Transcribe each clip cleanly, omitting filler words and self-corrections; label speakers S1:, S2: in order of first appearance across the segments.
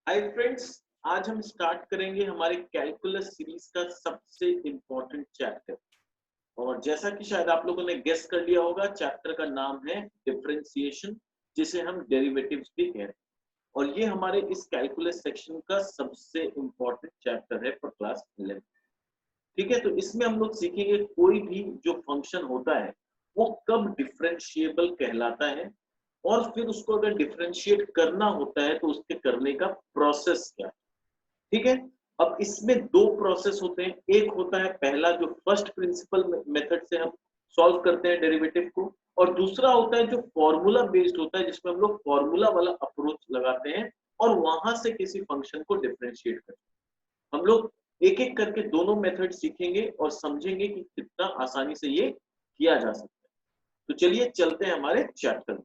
S1: Hi friends, आज हम start करेंगे हमारे कैलकुलस सीरीज का सबसे इम्पोर्टेंट चैप्टर। और जैसा कि शायद आप लोगों ने गेस कर लिया होगा, चैप्टर का नाम है डिफरेंशिएशन, जिसे हम डेरिवेटिव्स भी कहते हैं। और ये हमारे इस कैलकुलस सेक्शन का सबसे इम्पोर्टेंट चैप्टर है फॉर क्लास 11। ठीक है, तो इसमें हम लोग सीखेंगे कोई भी जो फंक्शन होता है वो कब डिफरेंशिएबल कहलाता है, और फिर उसको अगर डिफरेंशिएट करना होता है तो उसके करने का प्रोसेस क्या है। ठीक है। अब इसमें दो प्रोसेस होते हैं। एक होता है पहला, जो फर्स्ट प्रिंसिपल मेथड से हम सॉल्व करते हैं डेरिवेटिव को, और दूसरा होता है जो फॉर्मूला बेस्ड होता है, जिसमें हम लोग फॉर्मूला वाला अप्रोच लगाते हैं और वहां से किसी फंक्शन को डिफरेंशिएट करते हैं। हम लोग एक एक करके दोनों मेथड सीखेंगे और समझेंगे कि कितना आसानी से ये किया जा सकता है। तो चलिए चलते हैं हमारे चैप्टर में।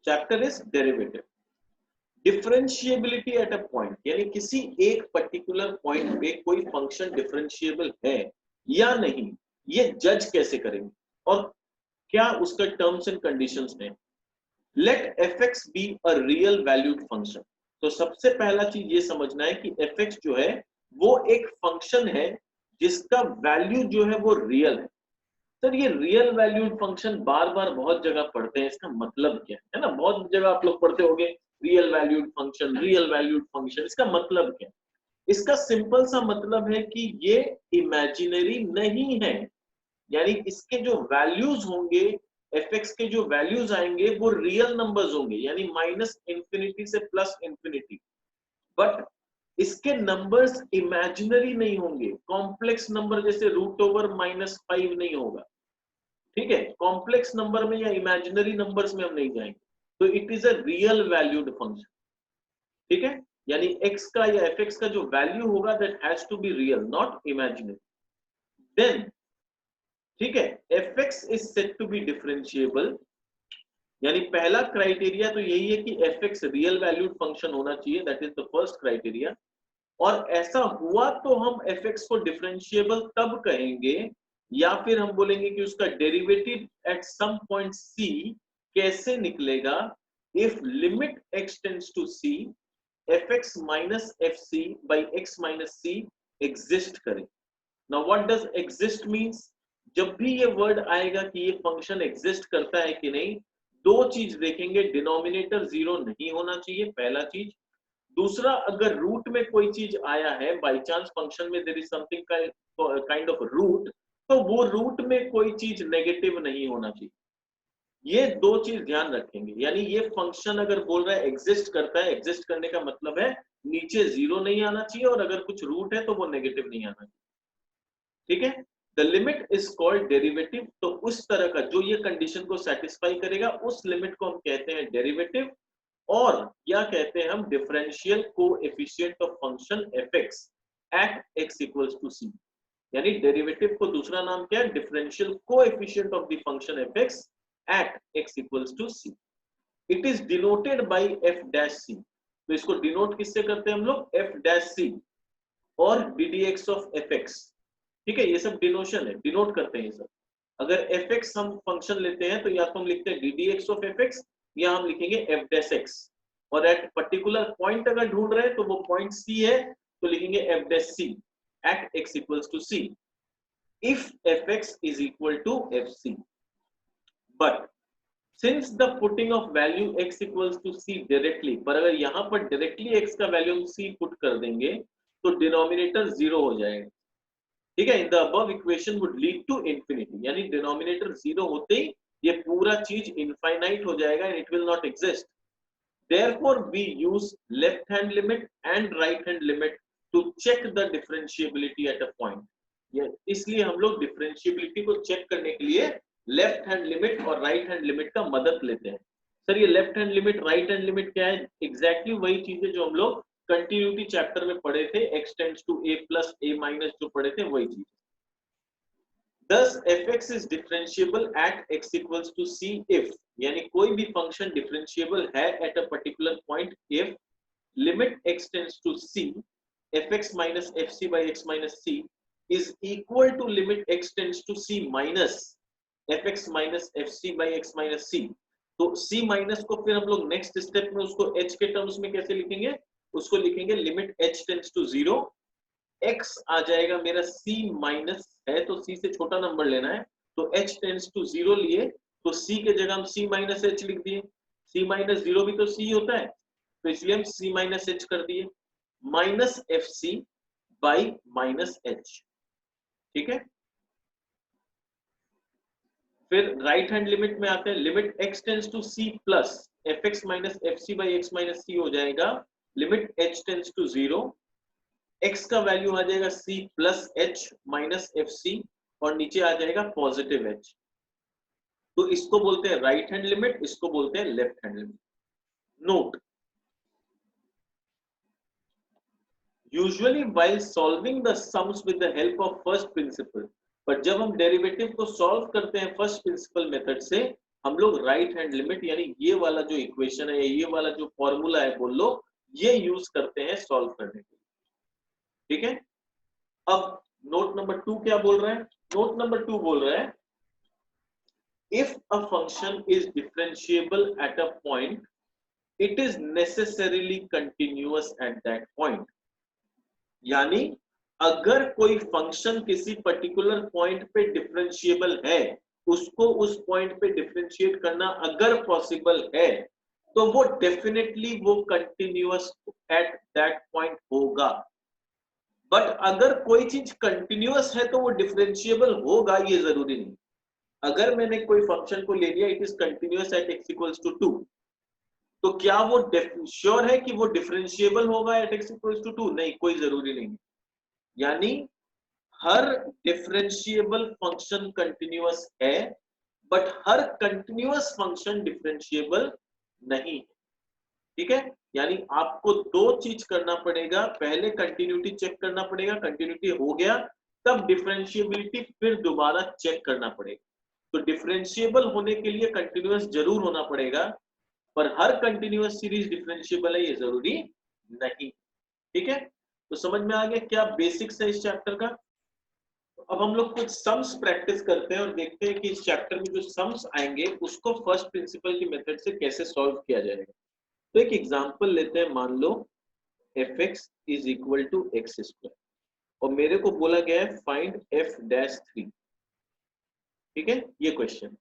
S1: Chapter is derivative. Differentiability at a point, यानी किसी एक पर्टिकुलर पॉइंट पे कोई फंक्शन डिफरेंशिएबल है या नहीं, ये जज कैसे करेंगे और क्या उसका टर्म्स एंड कंडीशंस हैं। Let F X be a real valued function. तो सबसे पहला चीज ये समझना है कि एफ एक्स जो है वो एक फंक्शन है जिसका वैल्यू जो है वो रियल है। सर, ये रियल वैल्यूड फंक्शन बार बार बहुत जगह पढ़ते हैं, इसका मतलब क्या है ना? बहुत जगह आप लोग पढ़ते होंगे real valued function, real valued function. इसका मतलब क्या है? इसका सिंपल सा मतलब है कि ये इमेजिनरी नहीं है। यानी इसके जो वैल्यूज होंगे, एफ एक्स के जो वैल्यूज आएंगे वो रियल नंबर्स होंगे, यानी माइनस इंफिनिटी से प्लस इंफिनिटी। बट इसके नंबर्स इमेजिनरी नहीं होंगे। कॉम्प्लेक्स नंबर जैसे रूट ओवर -5 नहीं होगा। ठीक है, कॉम्प्लेक्स नंबर में या इमेजिनरी नंबर्स में हम नहीं जाएंगे। तो it is a real valued function. ठीक है, यानी x का या f(x) का जो वैल्यू होगा that has to be real, not imaginary. Then ठीक है, f(x) is said to be differentiable. यानी पहला क्राइटेरिया तो यही है कि f(x) रियल वैल्यूड फंक्शन होना चाहिए, that is the first criteria. और ऐसा हुआ तो हम f(x) को डिफरेंशिएबल तब कहेंगे, या फिर हम बोलेंगे कि उसका derivative at some point c कैसे निकलेगा, if limit x tends to c f(x minus fc by x minus c exist करे। Now what does exist means? जब भी ये वर्ड आएगा कि ये फंक्शन एग्जिस्ट करता है कि नहीं, दो चीज देखेंगे। डिनोमिनेटर जीरो नहीं होना चाहिए, पहला चीज। दूसरा, अगर रूट में कोई चीज आया है, बाई चांस फंक्शन में there is something kind of root, तो वो रूट में कोई चीज नेगेटिव नहीं होना चाहिए। ये दो चीज ध्यान रखेंगे। यानी ये फंक्शन अगर बोल रहा है एग्जिस्ट करता है, एग्जिस्ट करने का मतलब है नीचे जीरो नहीं आना चाहिए, और अगर कुछ रूट है तो वो नेगेटिव नहीं आना चाहिए। ठीक है, the limit is called derivative. तो उस तरह का जो ये कंडीशन को सेटिस्फाई करेगा, उस लिमिट को हम कहते हैं डेरिवेटिव। और क्या कहते हैं हम? Differential coefficient of function F X at X equals to C. यानी डेरिवेटिव को दूसरा नाम क्या है? Differential coefficient of the function F X at X equals to C. It is denoted by F dash C. तो इसको denote किससे करते हैं हम लोग? एफ डैश सी और D D x of F x. ठीक है, ये सब डिनोशन है, डिनोट करते हैं ये सब। अगर एफ एक्स हम फंक्शन लेते हैं तो या तो हम लिखते हैं D D x of F x, या हम लिखेंगे एफ डैश एक्स। और एट पर्टिकुलर पॉइंट अगर ढूंढ रहे हैं तो वो पॉइंट सी है, तो लिखेंगे F dash C at X equals to C if F X is equal to F C. But since the putting of value x equals to c directly, पर अगर यहाँ पर डायरेक्टली x का वैल्यू हम c put कर देंगे तो denominator zero हो जाएगा। ठीक है, in the above equation would lead to infinity. यानी डिनोमिनेटर जीरो होते ही ये पूरा चीज इनफाइनाइट हो जाएगा and it will not exist. Therefore we use left hand limit and right hand limit to check the differentiability at a point. इसलिए हम लोग डिफरेंशिएबिलिटी को चेक करने के लिए लेफ्ट हैंड लिमिट और राइट हैंड लिमिट का मदद लेते हैं। सर, ये left hand limit, right hand limit क्या है? एग्जैक्टली वही चीजें जो हम लोग कंटिन्यूटी चैप्टर में पढ़े थे, x tends to a plus a minus जो पढ़े थे, वही चीज। Thus f(x) is differentiable at x equals to c if, यानी कोई भी फंक्शन डिफरेंशिएबल है at a particular point if limit x tends to c fx minus fc by x minus c is equal to limit x tends to c minus fx minus fc by x minus c। तो c minus को फिर हम लोग next step में उसको h के terms में कैसे लिखेंगे, उसको लिखेंगे limit h tends to 0, x आ जाएगा मेरा c माइनस है तो c से छोटा नंबर लेना है, तो h टेंड्स टू 0 लिए तो c के जगह हम c माइनस h लिख दिए, c माइनस 0 भी तो c होता है तो इसलिए हम c माइनस h कर दिए, minus fc by minus h। ठीक है, फिर राइट हैंड लिमिट में आते हैं, limit x tends to c plus fx minus fc by x minus c हो जाएगा limit h tends to 0, x का वैल्यू आ जाएगा c plus h minus fc और नीचे आ जाएगा पॉजिटिव h। तो इसको बोलते हैं राइट हैंड लिमिट, इसको बोलते हैं left hand limit. Note, usually while solving the sums with the help of first principle, पर जब हम डेरिवेटिव को सॉल्व करते हैं फर्स्ट प्रिंसिपल मेथड से, हम लोग राइट हैंड लिमिट यानी ये वाला जो इक्वेशन है, ये वाला जो फॉर्मूला है बोल लो, ये यूज करते हैं सॉल्व करने के लिए। ठीक है, अब नोट नंबर 2 क्या बोल रहा है, नोट नंबर 2 बोल रहा है if a function is differentiable eight a point it is necessarily continuous at that point. यानी अगर कोई फंक्शन किसी पर्टिकुलर पॉइंट पे डिफरेंशिएबल है, उसको उस पॉइंट पे डिफरेंशिएट करना अगर पॉसिबल है तो वो डेफिनेटली वो कंटिन्यूअस एट दैट पॉइंट होगा। बट अगर कोई चीज कंटिन्यूअस है तो वो डिफरेंशिएबल होगा ये जरूरी नहीं। अगर मैंने कोई फंक्शन को ले लिया it is continuous at x equals to 2, तो क्या वो श्योर है कि वो डिफरेंशिएबल होगा एट x इक्वल्स टू 2? नहीं, कोई जरूरी नहीं। यानी हर डिफरेंशिएबल फंक्शन कंटिन्यूअस है but her continuous function differentiable नहीं। ठीक है, यानी आपको दो चीज करना पड़ेगा, पहले कंटिन्यूटी चेक करना पड़ेगा, कंटिन्यूटी हो गया तब डिफरेंशिएबिलिटी फिर दोबारा चेक करना पड़ेगा। तो डिफरेंशिएबल होने के लिए कंटिन्यूअस जरूर होना पड़ेगा, पर हर कंटिन्यूअस सीरीज डिफरेंशिएबल है ये जरूरी नहीं। ठीक है, तो समझ में आ गया क्या बेसिक्स है इस चैप्टर का। अब हम लोग कुछ सम्स प्रैक्टिस करते हैं और देखते हैं कि इस चैप्टर में जो सम्स आएंगे उसको फर्स्ट प्रिंसिपल की मेथड से कैसे सॉल्व किया जाएगा। तो एक एग्जांपल लेते हैं, मान लो fx is equal to X square और मेरे को बोला गया है फाइंड f डैश 3। ठीक है, ये question.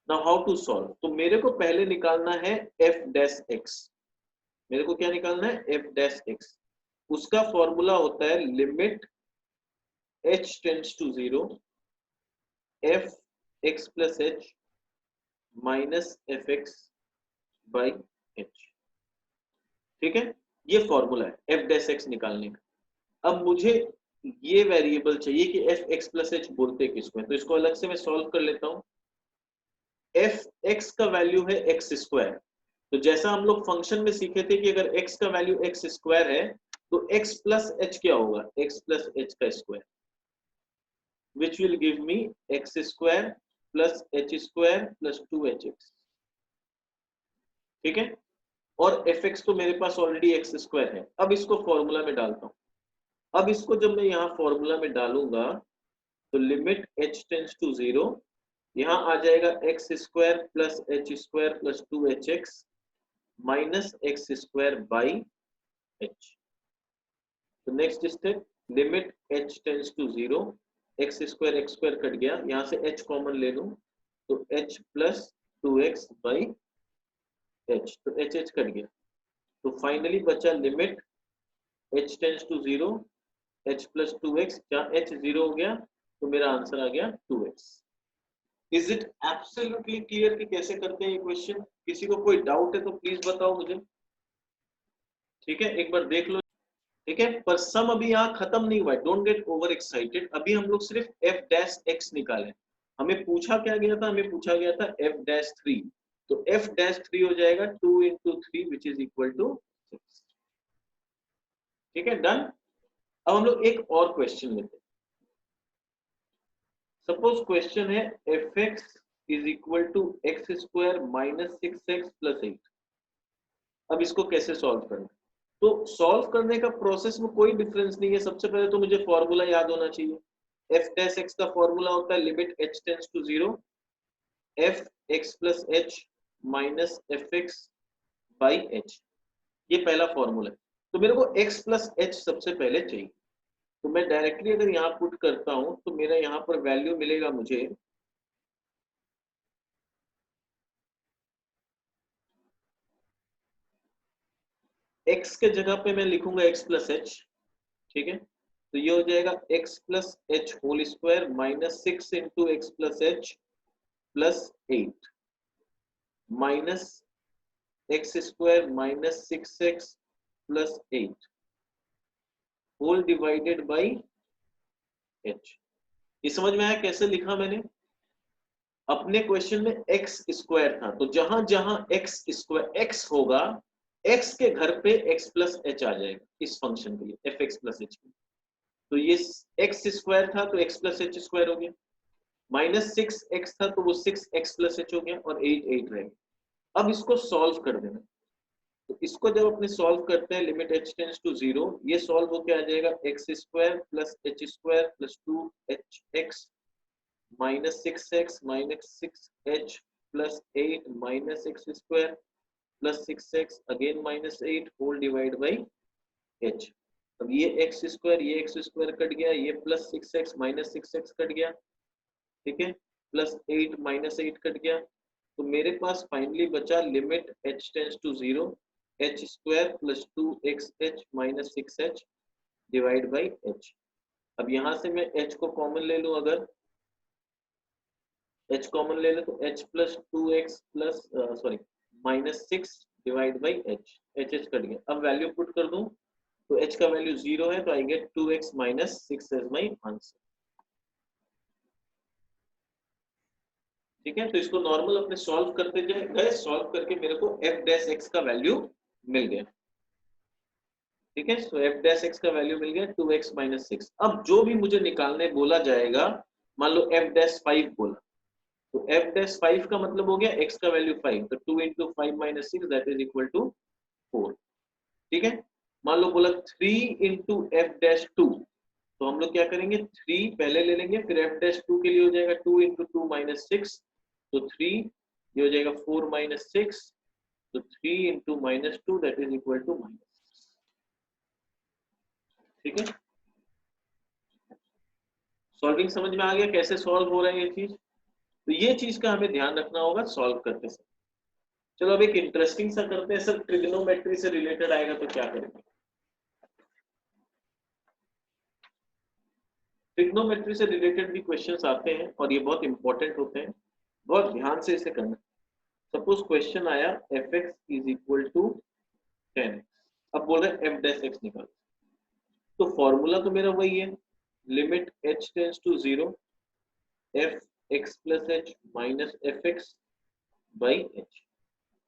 S1: Now how to solve, तो मेरे को पहले निकालना है f डैश x। मेरे को क्या निकालना है, f डैश x। उसका फॉर्मूला होता है limit h tends to 0 f x plus h minus fx by h। ठीक है, ये फॉर्मूला है f डैश x निकालने का। अब मुझे ये वेरिएबल चाहिए कि f x प्लस h बोलते किसको है, तो इसको अलग से मैं सॉल्व कर लेता हूं। f x का वैल्यू है x स्क्वायर, तो जैसा हम लोग फंक्शन में सीखे थे कि अगर x का वैल्यू x स्क्वायर है तो x प्लस h क्या होगा, x प्लस h का square, which will give me x square plus h square plus 2hx। ठीक है, और fx तो मेरे पास ऑलरेडी x स्क्वायर है। अब इसको फॉर्मूला में डालता हूं। अब इसको जब मैं यहाँ फॉर्मूला में डालूंगा तो लिमिट h टेंड्स टू 0, यहाँ आ जाएगा x square plus h square plus 2hx minus x square by h। तो next step, limit h tends to 0, X square cut गया, यहाँ से h कॉमन ले लूं तो h plus 2x by h, तो h कट गया। तो फाइनली बचा limit h tends to 0 h plus 2x, जहाँ h 0 हो गया तो मेरा आंसर आ गया 2x। Is it absolutely clear कि कैसे करते हैं ये क्वेश्चन? किसी को कोई डाउट है तो प्लीज बताओ मुझे। ठीक है, एक बार देख लो। ठीक है, पर सम अभी यहाँ खत्म नहीं हुआ है, डोंट गेट ओवर एक्साइटेड। अभी हम लोग सिर्फ f डैश x निकाले। हमें पूछा क्या गया था, हमें पूछा गया था f डैश 3, तो f डैश 3 हो जाएगा 2 into 3 which is equal to 6। ठीक है, डन। अब हम लोग एक और क्वेश्चन लेते हैं। सपोज क्वेश्चन है fx is equal to X square minus 6x plus 8। अब इसको कैसे सॉल्व करना? तो सॉल्व करने का प्रोसेस में कोई डिफरेंस नहीं है। सबसे पहले तो मुझे फॉर्मूला याद होना चाहिए। एफ डैश एक्स का फॉर्मूला होता है limit H tends to 0 F X plus H minus F X by H, ये पहला फॉर्मूला है। तो मेरे को x प्लस एच सबसे पहले चाहिए, तो मैं डायरेक्टली अगर यहाँ पुट करता हूं तो मेरा यहाँ पर वैल्यू मिलेगा मुझे x के जगह पे मैं लिखूंगा x प्लस एच, ठीक है। तो ये हो जाएगा x plus H whole square minus 6 into X plus H plus 8 minus X square minus 6x plus 8 whole divided by h। ये समझ में आया कैसे लिखा मैंने? अपने क्वेश्चन में x स्क्वायर था, तो जहां जहां x स्क्वायर x होगा, x के घर पे x प्लस एच आ जाएगा इस फंक्शन के लिए एफ एक्स प्लस एच के। तो ये x स्क्वायर था तो x प्लस एच स्क्वायर हो गया, माइनस 6x था तो वो 6x प्लस एच हो गया और 8 रहेगा। अब इसको सॉल्व कर देना, तो इसको जब अपने सॉल्व करते हैं लिमिट h टेंड्स टू 0, ये सॉल्व होके आ जाएगा X square plus H square plus 2hx minus 6x minus 6h plus 8 minus X square plus 6x again minus 8 whole divide by h। अब ये एक्स स्क्वायर कट गया, ये plus 6x minus 6x cut गया, ठीक है, plus 8 minus 8 cut गया। तो मेरे पास फाइनली बचा limit h tends to 0 h square plus 2xh minus 6h divide by h। अब यहां से मैं h को कॉमन ले लूं, अगर h कॉमन ले ले तो h plus 2x plus sorry minus 6 divide by h, h cut गया। अब वैल्यू पुट कर दूं तो h का वैल्यू 0 है, तो I get 2x minus 6 as my answer, ठीक है। तो इसको नॉर्मल अपने सॉल्व करते गए, सॉल्व करके मेरे को f डैश x का वैल्यू मिल गया, ठीक है। तो f डैश x का वैल्यू मिल गया 2x माइनस 6। अब जो भी मुझे निकालने बोला जाएगा, मान लो f डैश 5 बोला, तो f डैश 5 का मतलब हो गया x का वैल्यू 5, तो 2 into 5 minus 6 that is equal to 4, ठीक है। मान लो बोला 3 इंटू एफ डैश 2, तो हम लोग क्या करेंगे 3 पहले ले लेंगे, फिर f डैश 2 के लिए हो जाएगा 2 इंटू 2 माइनस 6, तो 3, ये हो जाएगा 4 माइनस 6, तो 3 into minus 2 that is equal to minus, ठीक है। सॉल्विंग समझ में आ गया कैसे सॉल्व हो रहा है ये चीज? तो ये चीज का हमें ध्यान रखना होगा सॉल्व करते समय। चलो अब एक इंटरेस्टिंग सा करते हैं सर, ट्रिग्नोमेट्री से रिलेटेड आएगा तो क्या करेंगे। ट्रिग्नोमेट्री से रिलेटेड भी क्वेश्चंस आते हैं और ये बहुत इंपॉर्टेंट होते हैं, बहुत ध्यान से इसे करना। सपोज क्वेश्चन आया F X is equal to 10x, अब बोल रहे हैं एफ डैश एक्स निकाल, तो फॉर्मूला तो मेरा वही है limit h tends to 0 F X plus H minus F X by H.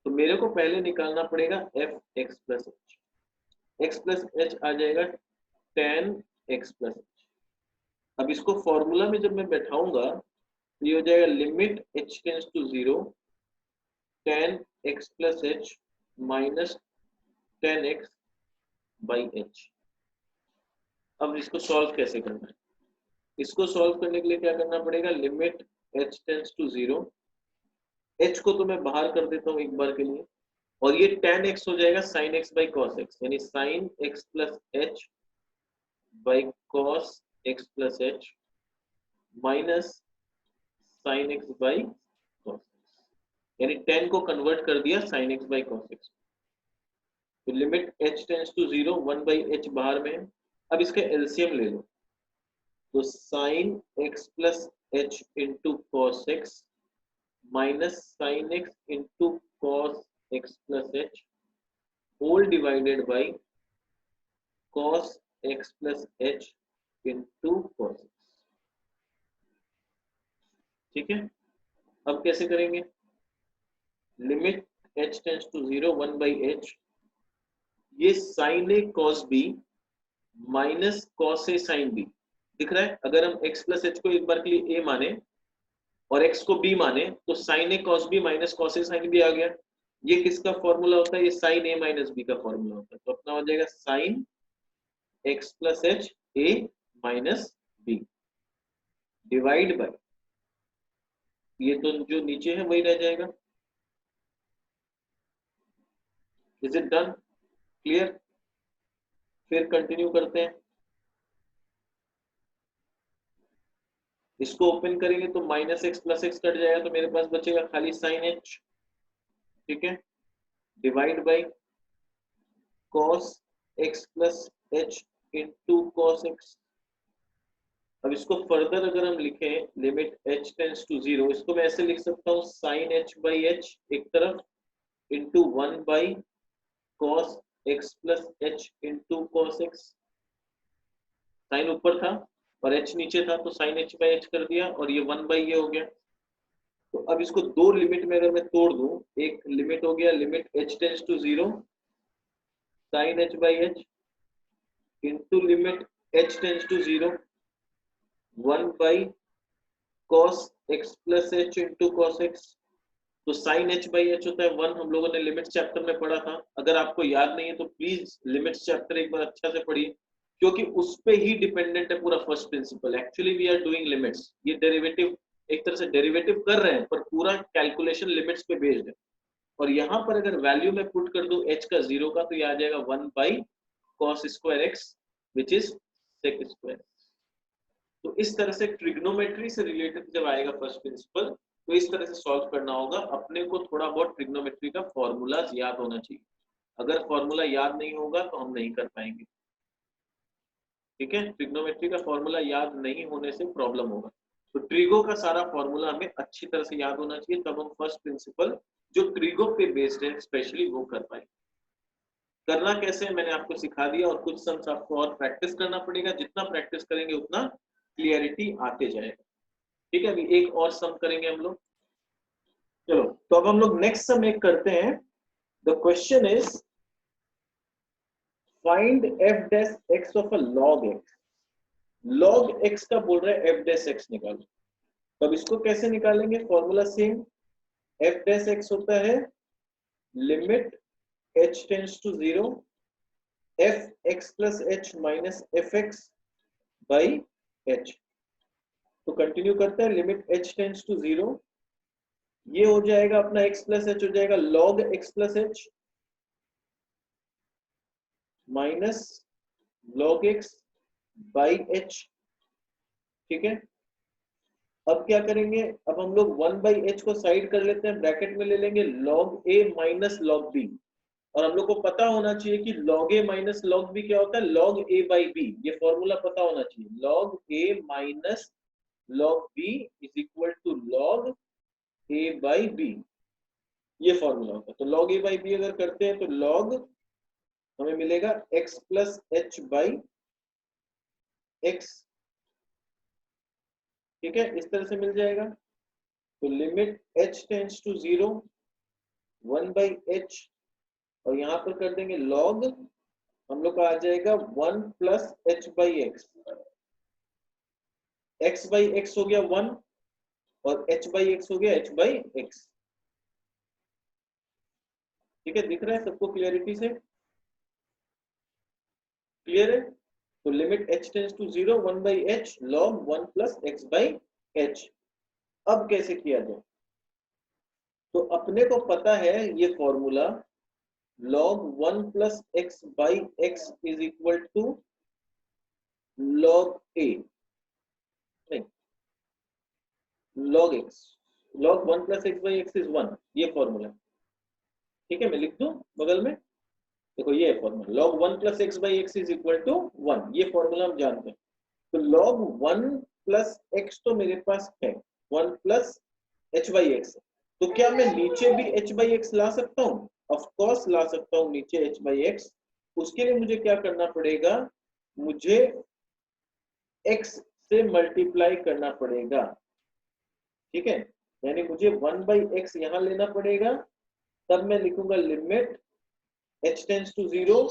S1: तो मेरे को पहले निकालना पड़ेगा F X plus H, X plus H आ जाएगा 10x प्लस एच। अब इसको फॉर्मूला में जब मैं बैठाऊंगा तो ये हो जाएगा limit h tends to 0 10x plus H minus 10x by H. अब इसको सॉल्व कैसे करना है? इसको सॉल्व करने के लिए क्या करना पड़ेगा, limit h tends to 0, h को तो मैं बाहर कर देता हूँ एक बार के लिए, और ये tan x हो जाएगा sin x by cos x, यानी sin x plus h by cos x plus h minus sin x by cos x, यानी tan को कन्वर्ट कर दिया sin x by cos x। तो limit h tends to 0 1 by h बाहर में है। अब इसका एलसीएम ले लो, तो sin x plus h into cos x minus sin x into cos x plus h whole divided by cos x plus h into cos x, ठीक है। अब कैसे करेंगे, limit h tends to 0 1 by h, ये sin a cos b minus cos a sin b दिख रहा है। अगर हम x प्लस h को एक बार के लिए a माने और x को b माने तो sin a cos b minus cos a sin b आ गया। ये किसका फॉर्मूला होता है, ये sin a माइनस b का फॉर्मूला होता है। तो अपना हो जाएगा sin x plus h a minus b, divide by, ये तो जो नीचे है वही रह जाएगा। Is it done? क्लियर? फिर कंटिन्यू करते हैं, इसको ओपन करेंगे तो minus x plus x cut जाएगा, तो मेरे पास बचेगा खाली साइन एच। ठीक है, divide by cos x plus H into cos X. अब इसको फर्दर अगर हम लिखें लिमिट h टेंस टू 0, इसको मैं ऐसे लिख सकता हूँ साइन h बाई एच एक तरफ इंटू 1 बाई कॉस x plus H into cos X. Sine ऊपर था और h नीचे था, तो साइन h बाई एच कर दिया और ये 1 बाई ये हो गया। तो अब इसको दो लिमिट में अगर मैं तोड़ दूं, एक लिमिट हो गया limit h tends to 0 sine h by H into limit h tends to 0 1 by cos x plus H into cos X. तो साइन h बाई एच होता है 1, हम लोगों ने लिमिट्स चैप्टर में पढ़ा था। अगर आपको याद नहीं है तो प्लीज लिमिट्स चैप्टर एक बार अच्छा से पढ़िए, क्योंकि उस पे ही डिपेंडेंट है पूरा first principle. Actually we are doing limits, ये डेरिवेटिव एक तरह से डेरिवेटिव कर रहे हैं, पर पूरा कैलकुलेशन लिमिट्स पे बेस्ड है। और यहाँ पर अगर वैल्यू में पुट कर दूं h का 0 का, तो ये आ जाएगा 1 by cos square x which is sec square. तो इस तरह से ट्रिग्नोमेट्री से रिलेटेड जब आएगा फर्स्ट प्रिंसिपल, तो इस तरह से सॉल्व करना होगा। अपने को थोड़ा बहुत ट्रिग्नोमेट्री का फॉर्मूलाज याद होना चाहिए, अगर फॉर्मूला याद नहीं होगा तो हम नहीं कर पाएंगे। ठीक है, ट्रिग्नोमेट्री का फॉर्मूला याद नहीं होने से प्रॉब्लम होगा। तो ट्रिगो का सारा फॉर्मूला हमें अच्छी तरह से याद होना चाहिए, तब हम फर्स्ट प्रिंसिपल जो ट्रिगो पे बेस्ड है स्पेशली वो कर पाएंगे। करना कैसे है मैंने आपको सिखा दिया, और कुछ सम्स आपको और प्रैक्टिस करना पड़ेगा। जितना प्रैक्टिस करेंगे उतना क्लियरिटी आते जाएगा। ठीक है, अभी एक और सम करेंगे हम लोग। चलो, तो अब हम लोग नेक्स्ट सम एक करते हैं। The question is find F dash x of a log x. Log x का बोल रहा है एफ डैश एक्स निकालो। तो अब इसको कैसे निकालेंगे? Formula same, F dash X होता है limit h tends to 0 F X plus H minus F X by H. तो कंटिन्यू करते हैं, लिमिट h टेंस टू 0, ये हो जाएगा अपना x प्लस एच हो जाएगा log x plus H minus log x by H. ठीक है, अब क्या करेंगे? अब हम लोग 1 बाई एच को साइड कर लेते हैं, ब्रैकेट में ले लेंगे log a minus log b। और हम लोग को पता होना चाहिए कि log a minus log b क्या होता है, log a बाई b। ये फॉर्मूला पता होना चाहिए, log a minus log b is equal to log a by b, ये फॉर्मूला होता है। तो log a बाई b अगर करते हैं तो log हमें मिलेगा x plus H by X. ठीक है, इस तरह से मिल जाएगा। तो limit h tends to 0 1 by H, और यहाँ पर कर देंगे log, हम लोग का आ जाएगा 1 plus H by x. X by x हो गया 1 और h बाई एक्स हो गया h बाई एक्स। ठीक है, दिख रहा है सबको क्लियरिटी से? क्लियर है? तो limit h tends to 0 1 by H log 1 plus x by H. अब कैसे किया जाए? तो अपने को पता है ये formula, log 1 plus x by x is equal to log a, नहीं log x, log 1 plus x by x is 1, ये फॉर्मूला। ठीक है, मैं लिख दूं बगल में, देखो ये formula log 1 plus x by x is equal to 1, ये फॉर्मूला हम जानते हैं। तो log 1 प्लस एक्स तो मेरे पास है 1 प्लस एच बाई एक्स, तो क्या मैं नीचे भी h बाई एक्स ला सकता हूँ? ऑफ कोर्स ला सकता हूँ नीचे h बाई एक्स। उसके लिए मुझे क्या करना पड़ेगा? मुझे x से मल्टीप्लाई करना पड़ेगा। ठीक है, यानी मुझे 1 बाई एक्स यहाँ लेना पड़ेगा, तब मैं लिखूंगा लिमिट h टेंस टू 0।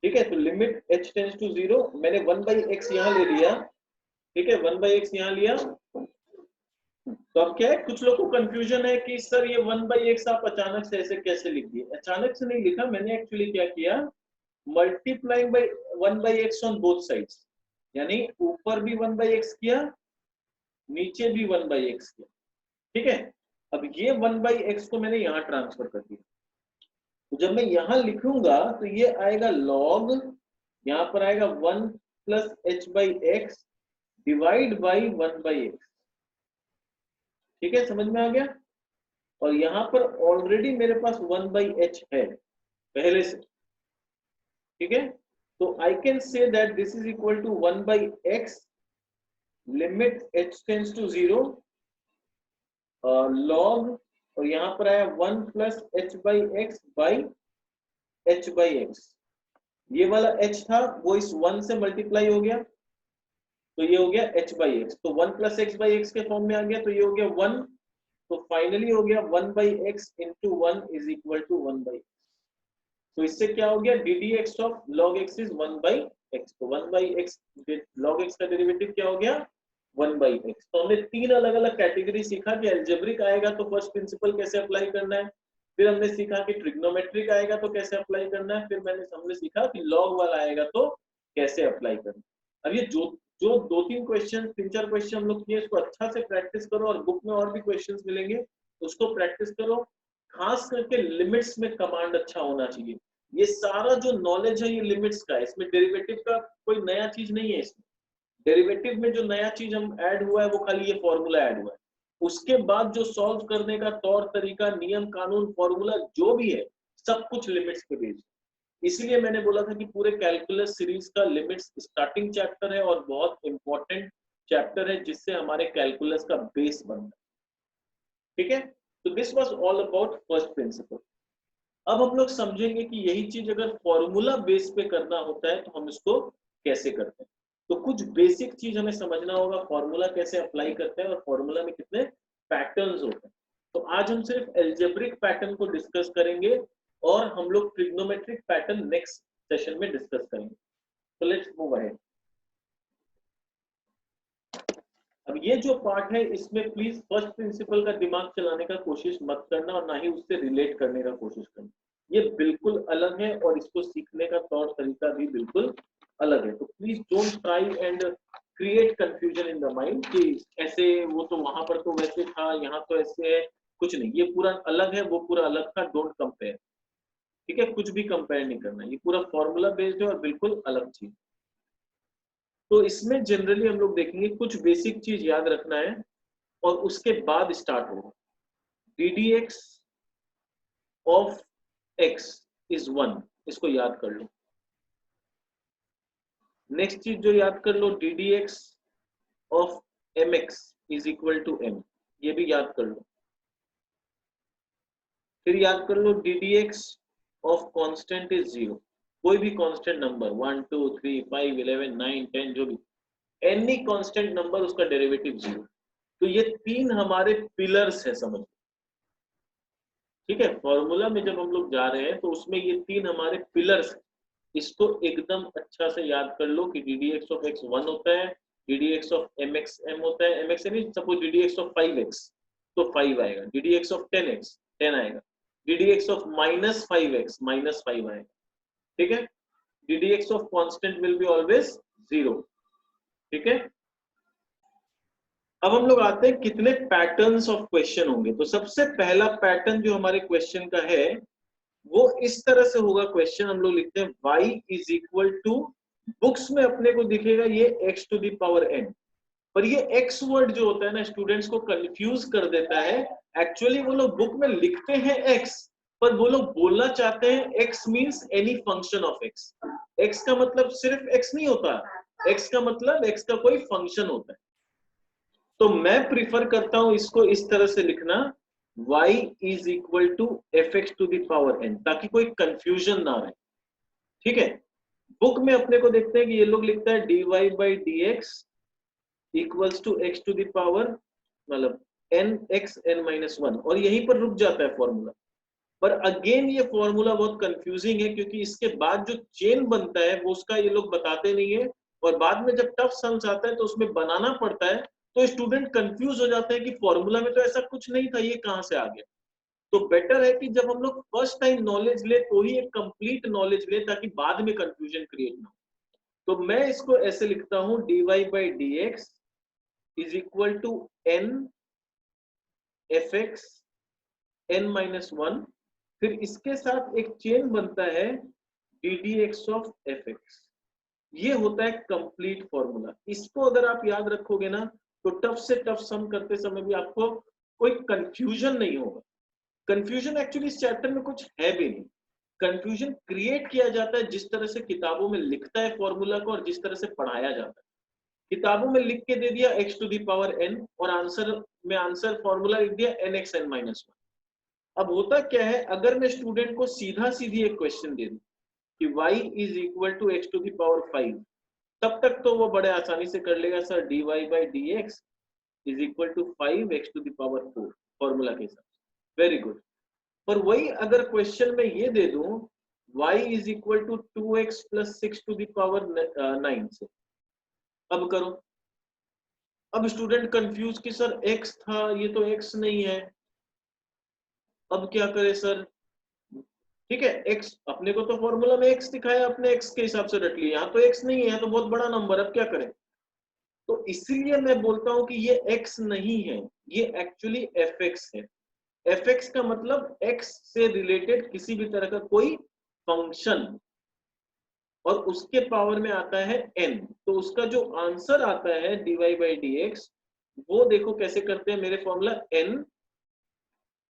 S1: ठीक है, तो लिमिट h टेंस टू 0, मैंने 1 बाई एक्स यहाँ ले लिया। ठीक है, 1 बाई एक्स यहाँ लिया। तो अब क्या है, कुछ लोग को कंफ्यूजन है कि सर ये 1 बाई एक्स आप अचानक से ऐसे कैसे लिख दिए? अचानक से नहीं लिखा मैंने, एक्चुअली क्या किया, multiplying by 1/x on both sides, यानी ऊपर भी 1/x किया, नीचे भी 1/x किया, ठीक है। अब ये 1/x को मैंने यहां ट्रांसफर कर दिया, तो जब मैं यहां लिखूंगा तो ये आएगा log, यहां पर आएगा 1 plus h/x divide by 1/x, ठीक है, समझ में आ गया। और यहां पर ऑलरेडी मेरे पास 1/h है पहले से, ठीक है। तो I can say that this is equal to 1/x limit h tends to 0 log, और यहां पर आया 1 प्लस h/x बाई h/x, ये वाला h था वो इस 1 से मल्टीप्लाई हो गया, तो ये हो गया h/x, तो 1 प्लस x/x के फॉर्म में आ गया, तो ये हो गया 1, तो फाइनली हो गया 1/x into 1 is equal to 1/x। तो इससे क्या हो गया, ddx of log x is 1/x, तो 1/x log x का डेरिवेटिव क्या हो गया 1/x। तो हमने तीन अलग अलग कैटेगरी सीखा कि अलजेब्रिक आएगा तो फर्स्ट प्रिंसिपल कैसे अप्लाई करना है, फिर हमने सीखा कि ट्रिग्नोमेट्रिक आएगा तो कैसे अप्लाई करना है, फिर हमने सीखा कि लॉग वाला आएगा तो कैसे अप्लाई करना है। अब ये जो जो 2-3 क्वेश्चन 3-4 क्वेश्चन हम लोग किए, इसको अच्छा से प्रैक्टिस करो, और बुक में और भी क्वेश्चंस मिलेंगे उसको प्रैक्टिस करो। खास करके लिमिट्स में कमांड अच्छा होना चाहिए। ये सारा जो नॉलेज है ये लिमिट्स का है, इसमें डेरिवेटिव का कोई नया चीज नहीं है। इसमें डेरिवेटिव में जो नया चीज हम ऐड हुआ है वो खाली ये फॉर्मूला ऐड हुआ है, उसके बाद जो सॉल्व करने का तौर तरीका, नियम कानून, फॉर्मूला जो भी है सब कुछ लिमिट्स पे बेस्ड। इसलिए मैंने बोला था कि पूरे कैलकुलस सीरीज का लिमिट्स स्टार्टिंग चैप्टर है और बहुत इंपॉर्टेंट चैप्टर है जिससे हमारे कैलकुलस का बेस बनता है, ठीक है। तो this was all about first principle. अब हम लोग समझेंगे कि यही चीज अगर फॉर्मूला बेस पे करना होता है तो हम इसको कैसे करते हैं। तो कुछ बेसिक चीज हमें समझना होगा, फॉर्मूला कैसे अप्लाई करते हैं और फॉर्मूला में कितने पैटर्न्स होते हैं। तो आज हम सिर्फ एल्जेब्रिक पैटर्न को डिस्कस करेंगे और हम लोग ट्रिग्नोमेट्रिक पैटर्न नेक्स्ट सेशन में डिस्कस करेंगे। तो लेट्स मूव अहेड। अब ये जो पार्ट है इसमें प्लीज फर्स्ट प्रिंसिपल का दिमाग चलाने का कोशिश मत करना और ना ही उससे रिलेट करने का कोशिश करना, ये बिल्कुल अलग है और इसको सीखने का तौर तरीका भी बिल्कुल अलग है। तो please don't try and create confusion in the mind कि ऐसे वो तो वहां पर तो वैसे था, यहाँ तो ऐसे है, कुछ नहीं, ये पूरा अलग है, वो पूरा अलग था, डोंट कंपेयर, ठीक है, कुछ भी कंपेयर नहीं करना, ये पूरा फॉर्मूला बेस्ड है और बिल्कुल अलग चीज। तो इसमें जनरली हम लोग देखेंगे कुछ बेसिक चीज याद रखना है और उसके बाद स्टार्ट होगा। ddx ऑफ x इज 1, इसको याद कर लो। नेक्स्ट चीज जो याद कर लो, ddx of mx is equal to m, ये भी याद कर लो। फिर याद कर लो ddx ऑफ कांस्टेंट इज 0, कोई भी कांस्टेंट नंबर 1 2 3 5 11 9 10 जो भी एनी कांस्टेंट नंबर उसका डेरिवेटिव 0। तो ये तीन हमारे पिलर्स है, समझ, ठीक है। फॉर्मूला में जब हम लोग जा रहे हैं तो उसमें ये तीन हमारे पिलर्स, इसको एकदम अच्छा से याद कर लो कि ddx ऑफ x 1 होता है, ddx ऑफ mx m होता है, mx नहीं, सपोज ddx ऑफ 5x तो 5 आएगा, ddx ऑफ 10x 10 आएगा, ddx ऑफ -5x -5 आएगा, ठीक है। ddx of constant will be always 0, ठीक है। अब हम लोग आते हैं कितने पैटर्न्स ऑफ क्वेश्चन होंगे। तो सबसे पहला पैटर्न जो हमारे क्वेश्चन का है वो इस तरह से होगा। क्वेश्चन हम लोग लिखते हैं y is equal to, books में अपने को दिखेगा ये x to the power n, पर ये x वर्ड जो होता है ना स्टूडेंट्स को कंफ्यूज कर देता है। एक्चुअली वो लोग बुक में लिखते हैं x, पर वो लोग बोलना चाहते हैं x means any function of x। x का मतलब सिर्फ x नहीं होता, x का मतलब x का कोई फंक्शन होता है। तो मैं प्रिफर करता हूं इसको इस तरह से लिखना, y is equal to F X to the power n, ताकि कोई कंफ्यूजन ना रहे, ठीक है। बुक में अपने को देखते हैं कि ये लोग लिखता है dy by d x equals to x to the power मतलब n x n माइनस 1, और यहीं पर रुक जाता है फॉर्मूला। पर अगेन ये फॉर्मूला बहुत कंफ्यूजिंग है क्योंकि इसके बाद जो चेन बनता है वो उसका ये लोग बताते नहीं है, और बाद में जब टफ सम्स आता है तो उसमें बनाना पड़ता है, तो स्टूडेंट कंफ्यूज हो जाते हैं कि फॉर्मूला में तो ऐसा कुछ नहीं था, ये कहां से आ गया। तो बेटर है कि जब हम लोग फर्स्ट टाइम नॉलेज ले तो ही एक कंप्लीट नॉलेज ले, ताकि बाद में कंफ्यूजन क्रिएट ना हो। तो मैं इसको ऐसे लिखता हूं, dy by dx is equal to n fx n-1, फिर इसके साथ एक चेन बनता है ddx ऑफ fx। ये होता है कंप्लीट फॉर्मूला। इसको अगर आप याद रखोगे ना तो टफ से टफ सम करते समय भी आपको कोई कंफ्यूजन नहीं होगा। कंफ्यूजन एक्चुअली इस चैप्टर में कुछ है भी नहीं। कंफ्यूजन क्रिएट किया जाता है जिस तरह से किताबों में लिखता है फॉर्मूला को और जिस तरह से पढ़ाया जाता है। किताबों में लिख के दे दिया x to the power n और आंसर फॉर्मूला लिख दिया nx n-1। अब होता क्या है, अगर मैं स्टूडेंट को सीधा सीधी एक क्वेश्चन दे दूं कि y is equal to x to the power 5, तब तक तो वो बड़े आसानी से कर लेगा, sir dy by dx is equal to 5x to the power 4 formula के हिसाब से, वेरी गुड। पर वही अगर क्वेश्चन में ये दे दूं y is equal to 2x plus 6 to the power 9 से, अब करो। अब स्टूडेंट कंफ्यूज कि सर x था, ये तो x नहीं है, अब क्या करे सर। ठीक है, x अपने को तो फॉर्मूला में x दिखाया, अपने x के हिसाब से रट लिया, यहाँ तो x नहीं है, तो बहुत बड़ा नंबर, अब क्या करें। तो इसलिए मैं बोलता हूं कि ये x नहीं है, ये एक्चुअली fx है। fx का मतलब x से रिलेटेड किसी भी तरह का कोई फंक्शन, और उसके पावर में आता है n। तो उसका जो आंसर आता है dy by dx, वो देखो कैसे करते हैं, मेरे फॉर्मूला n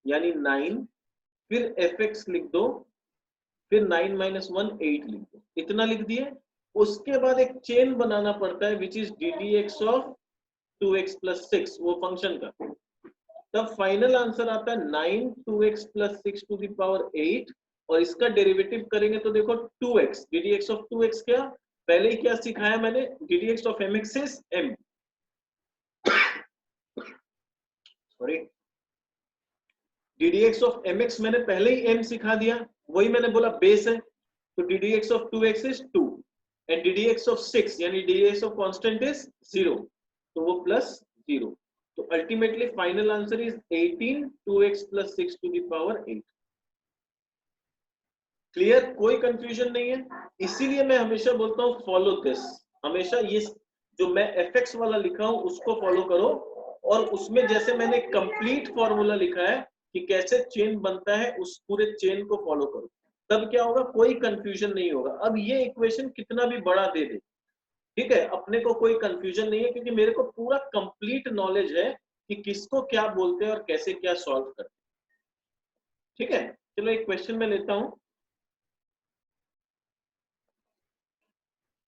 S1: यानी 9, फिर fx लिख दो, फिर 9 - 1 8 लिख दो, इतना लिख दिए। उसके बाद एक चेन बनाना पड़ता है which is ddx of 2x plus 6, वो फंक्शन का। तब फाइनल आंसर आता है 9 2x plus 6 to the power 8, और इसका डेरिवेटिव करेंगे तो देखो 2x, ddx ऑफ 2x क्या, पहले ही क्या सिखाया मैंने, ddx of mx is m, sorry ddx of mx मैंने पहले ही m सिखा दिया, वही मैंने बोला बेस है। तो ddx of 2x is 2 and ddx of 6 यानी ddx ऑफ कांस्टेंट इज 0, तो वो प्लस 0। तो ultimately final answer is 18 2x plus 6 to the power 8। Clear, कोई कंफ्यूजन नहीं है। इसीलिए मैं हमेशा बोलता हूं फॉलो दिस, हमेशा ये जो मैं fx वाला लिखा हूं उसको फॉलो करो, और उसमें जैसे मैंने कंप्लीट फॉर्मूला लिखा है कि कैसे चेन बनता है, उस पूरे चेन को फॉलो करो, तब क्या होगा, कोई कंफ्यूजन नहीं होगा। अब ये इक्वेशन कितना भी बड़ा दे दे, ठीक है, अपने को कोई कंफ्यूजन नहीं है, क्योंकि मेरे को पूरा कंप्लीट नॉलेज है कि किसको क्या बोलते हैं और कैसे क्या सॉल्व करते हैं। ठीक है, चलो एक क्वेश्चन में लेता हूं,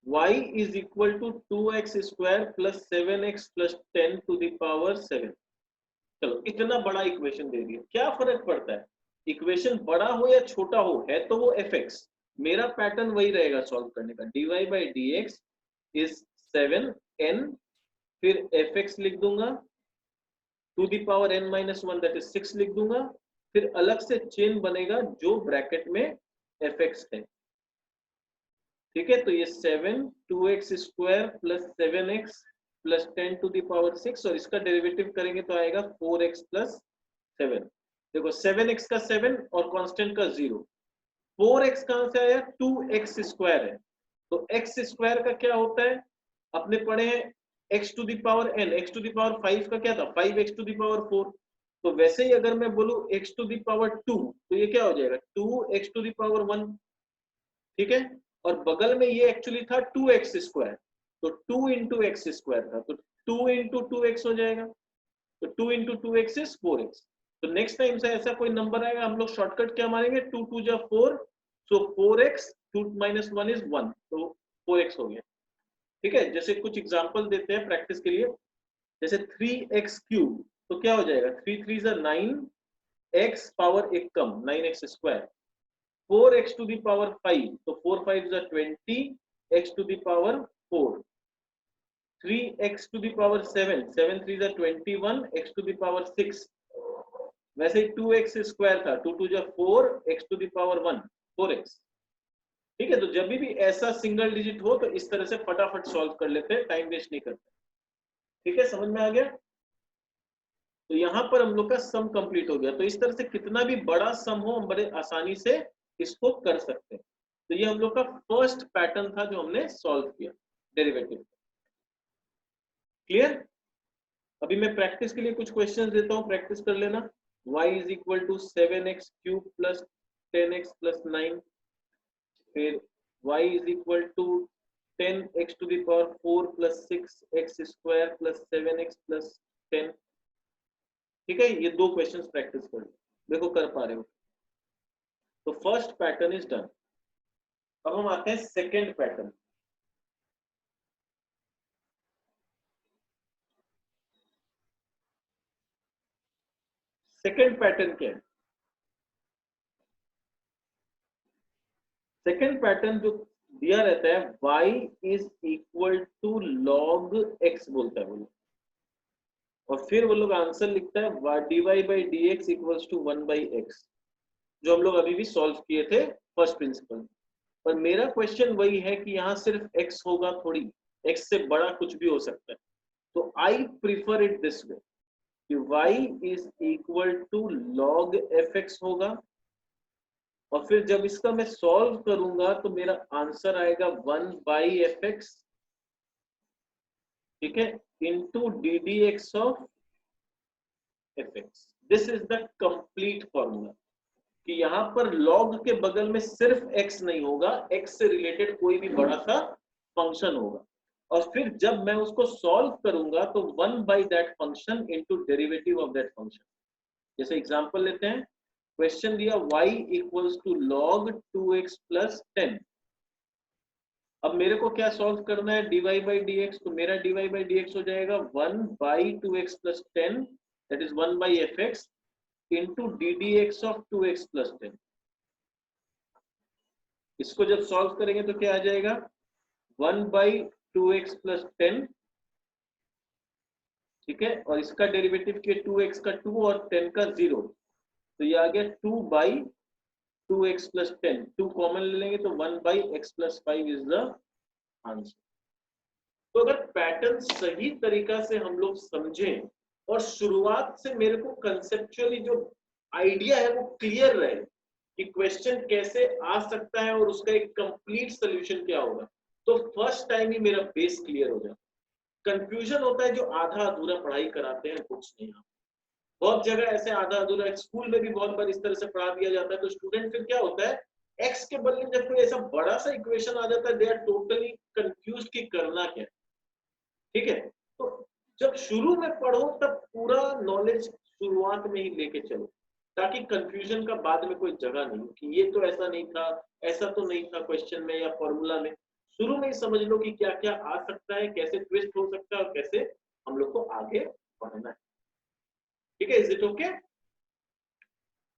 S1: y is equal to 2x square plus 7x plus 10 to the power 7। चलो इतना बड़ा इक्वेशन दे दिया, क्या फर्क पड़ता है, इक्वेशन बड़ा हो या छोटा हो, है तो वो fx। मेरा पैटर्न वही रहेगा सॉल्व करने का, dy by dx is 7n, फिर fx लिख दूंगा, to the power n-1 that is 6 लिख दूंगा, फिर अलग से चेन बनेगा जो ब्रैकेट में fx है। ठीक है, तो ये 7 2x square plus 7x plus 10 to the power 6, और इसका डेरिवेटिव करेंगे तो आएगा 4x प्लस 7। देखो 7x का 7 और कांस्टेंट का 0, 4x कहां से आया, 2x स्क्वायर है, तो x स्क्वायर का क्या होता है, अपने पढ़े हैं x to the power n, x to the power 5 का क्या था, 5x टू द पावर 4। तो वैसे ही अगर मैं बोलूं x टू द पावर 2, तो ये क्या हो जाएगा, 2x टू द पावर 1। ठीक है, और बगल में ये एक्चुअली था 2x स्क्वायर, तो 2 इंटू एक्स स्क्वायर था, तो 2 इंटू 2x हो जाएगा, तो 2 इंटू 2x इज 4x। तो नेक्स्ट टाइम से ऐसा कोई नंबर आएगा, हम लोग शॉर्टकट क्या मारेंगे, 2 2 जा 4, सो 4x 2 - 1 इज 1, तो 4x हो गया। ठीक है, जैसे कुछ एग्जांपल देते हैं प्रैक्टिस के लिए, जैसे 3x क्यूब, तो क्या हो जाएगा, 3 3 जा 9, x पावर एक कम 9x square, 4x to the power 5, तो 4 5 is 20, x to the power 4, 3x to the power 7, 7 3 is 21, x to the power 6। वैसे ही 2x स्क्वायर था, 2 2 is 4, x to the power 1, 4x। ठीक है, तो जब भी ऐसा सिंगल डिजिट हो तो इस तरह से फटाफट सॉल्व कर लेते हैं, टाइम वेस्ट नहीं करते। ठीक है, समझ में आ गया। तो यहाँ पर हम लोग का सम कंप्लीट हो गया। तो इस तरह से कितना भी बड़ा सम हो हम बड़े आसानी से इसको कर सकते हैं। तो ये हम लोग का फर्स्ट पैटर्न था जो हमने सॉल्व किया डेरिवेटिव। क्लियर? अभी मैं प्रैक्टिस के लिए कुछ क्वेश्चंस देता हूं, प्रैक्टिस कर लेना। y is equal to 7x cube plus 10x plus 9, फिर y is equal to 10x to the power 4 plus 6x square plus 7x plus 10। ठीक है, ये दो क्वेश्चंस प्रैक्टिस कर लो, देखो कर पा रहे हो। तो फर्स्ट पैटर्न इज डन। अब हम आते हैं सेकेंड पैटर्न। सेकेंड पैटर्न क्या है? सेकेंड पैटर्न जो दिया रहता है y is equal to log x बोलता है वो लोग, और फिर वो लोग आंसर लिखता है dy by d x equals to 1 by x, जो हम लोग अभी भी सॉल्व किए थे फर्स्ट प्रिंसिपल। पर मेरा क्वेश्चन वही है कि यहाँ सिर्फ x होगा थोड़ी, x से बड़ा कुछ भी हो सकता है। तो I prefer it this way कि y is equal to log fx होगा, और फिर जब इसका मैं सॉल्व करूंगा तो मेरा आंसर आएगा 1 बाई एफ एक्स, ठीक है, into D D x of F x. This is the complete formula कि यहाँ पर लॉग के बगल में सिर्फ x नहीं होगा, x से रिलेटेड कोई भी बड़ा सा फंक्शन होगा, और फिर जब मैं उसको सॉल्व करूंगा तो 1 by that function into derivative of that function. जैसे एग्जांपल लेते हैं, क्वेश्चन दिया y equals to log 2x plus 10। अब मेरे को क्या सॉल्व करना है, dy बाई डी एक्स। तो मेरा dy बाई डी एक्स हो जाएगा 1 by 2x plus 10, that is 1 by F x into D D x of 2x plus 10। इसको जब सॉल्व करेंगे तो क्या आ जाएगा, 1 बाई 2x प्लस 10, ठीक है, और इसका डेरिवेटिव किया 2x का 2 और 10 का 0, तो ये आ गया 2 बाई 2x प्लस 10, 2 कॉमन ले लेंगे तो 1 by x plus 5 is the answer. तो अगर पैटर्न सही तरीका से हम लोग समझें और शुरुआत से मेरे को कंसेप्चुअली जो आइडिया है वो क्लियर रहे कि क्वेश्चन कैसे आ सकता है और उसका एक कंप्लीट सोल्यूशन क्या होगा, तो फर्स्ट टाइम ही मेरा बेस क्लियर हो जाता है। कंफ्यूजन होता है जो आधा अधूरा पढ़ाई कराते हैं बुक्स में, यहाँ बहुत जगह ऐसे आधा अधूरा, स्कूल में भी बहुत बार इस तरह से पढ़ा दिया जाता है। तो स्टूडेंट फिर क्या होता है, एक्स के बदले जब कोई ऐसा बड़ा सा इक्वेशन आ जाता है, दे आर टोटली कंफ्यूज कि करना क्या है। ठीक है, तो जब शुरू में पढ़ो तब पूरा नॉलेज शुरुआत में ही लेके चलो, ताकि कंफ्यूजन का बाद में कोई जगह नहीं कि ये तो ऐसा नहीं था, ऐसा तो नहीं था क्वेश्चन में या फॉर्मूला में। शुरू में ही समझ लो कि क्या क्या आ सकता है, कैसे ट्विस्ट हो सकता है और कैसे हम लोग को आगे बढ़ना है। ठीक है, इज इट ओके?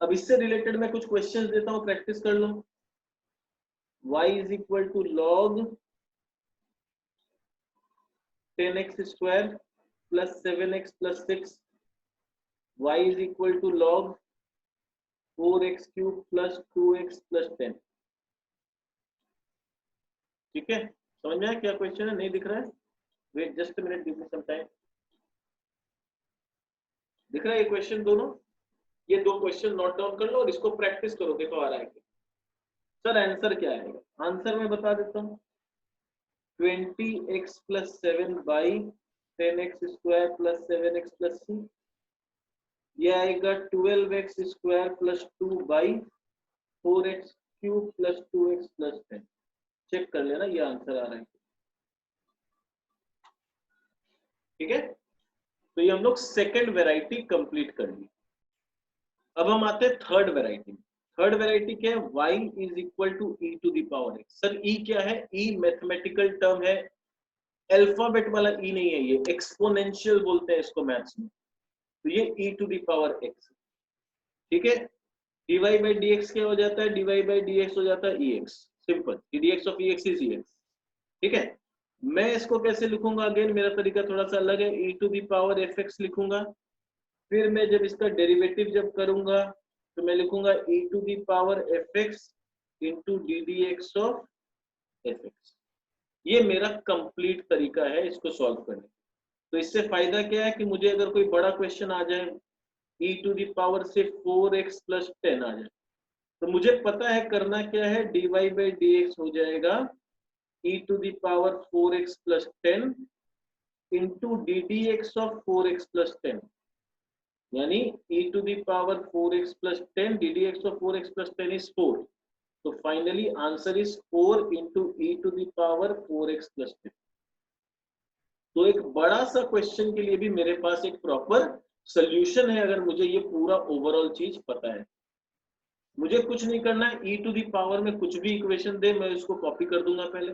S1: अब इससे रिलेटेड मैं कुछ क्वेश्चंस देता हूं, प्रैक्टिस कर लो। y is equal to log 10x square plus 7x plus 6, y is equal to log 4x cube plus 2x plus 10। ठीक है, समझ में आया क्या क्वेश्चन है? नहीं दिख रहा है? Wait just minute, give me some time. दिख रहा है ये क्वेश्चन दोनों? ये दो क्वेश्चन नोट डाउन कर लो और इसको प्रैक्टिस करो, देखो आ रहा है। सर आंसर क्या आएगा? आंसर मैं बता देता हूँ, 20x plus 7 by 10x square plus 7x plus 6, ये आएगा 12x square plus 2 by 4x cube plus 2x plus 10। Check कर लेना, ये आंसर आ रहा है। ठीक है, तो ये हम लोग सेकेंड वेराइटी कंप्लीट कर ली। अब हम आते हैं थर्ड वेराइटी। थर्ड वेराइटी क्या है, y is equal to e to the power x। Sir e क्या है? e मैथमेटिकल टर्म है, अल्फाबेट वाला e नहीं है, ये एक्सपोनेंशियल बोलते हैं इसको मैथ्स में। तो ये e to the power x, ठीक है। dy बाई डी एक्स क्या हो जाता है, dy बाई डी एक्स हो जाता है ex, simple, dx of ex is ex। ठीक है, मैं इसको कैसे लिखूंगा? अगेन मेरा तरीका थोड़ा सा अलग है, e to the power fx लिखूंगा, फिर मैं जब इसका डेरिवेटिव जब करूंगा तो मैं लिखूंगा e to the power fx into D D x of fx। ये मेरा कंप्लीट तरीका है इसको सॉल्व करने। तो इससे फायदा क्या है कि मुझे अगर कोई बड़ा क्वेश्चन आ जाए e टू द पावर से 4x प्लस 10 आ जाए, तो मुझे पता है करना क्या है, dy बाई dx हो जाएगा e to the power 4x plus 10 into D D x of 4x plus 10, यानी e to the power 4x plus 10 d D x of 4x plus 10 is 4. तो finally answer is 4 into e to the power 4x plus 10. तो एक बड़ा सा question के लिए भी मेरे पास एक प्रॉपर सोल्यूशन है, अगर मुझे ये पूरा ओवरऑल चीज पता है. मुझे कुछ नहीं करना है, e टू दी पावर में कुछ भी इक्वेशन दे मैं उसको कॉपी कर दूंगा पहले,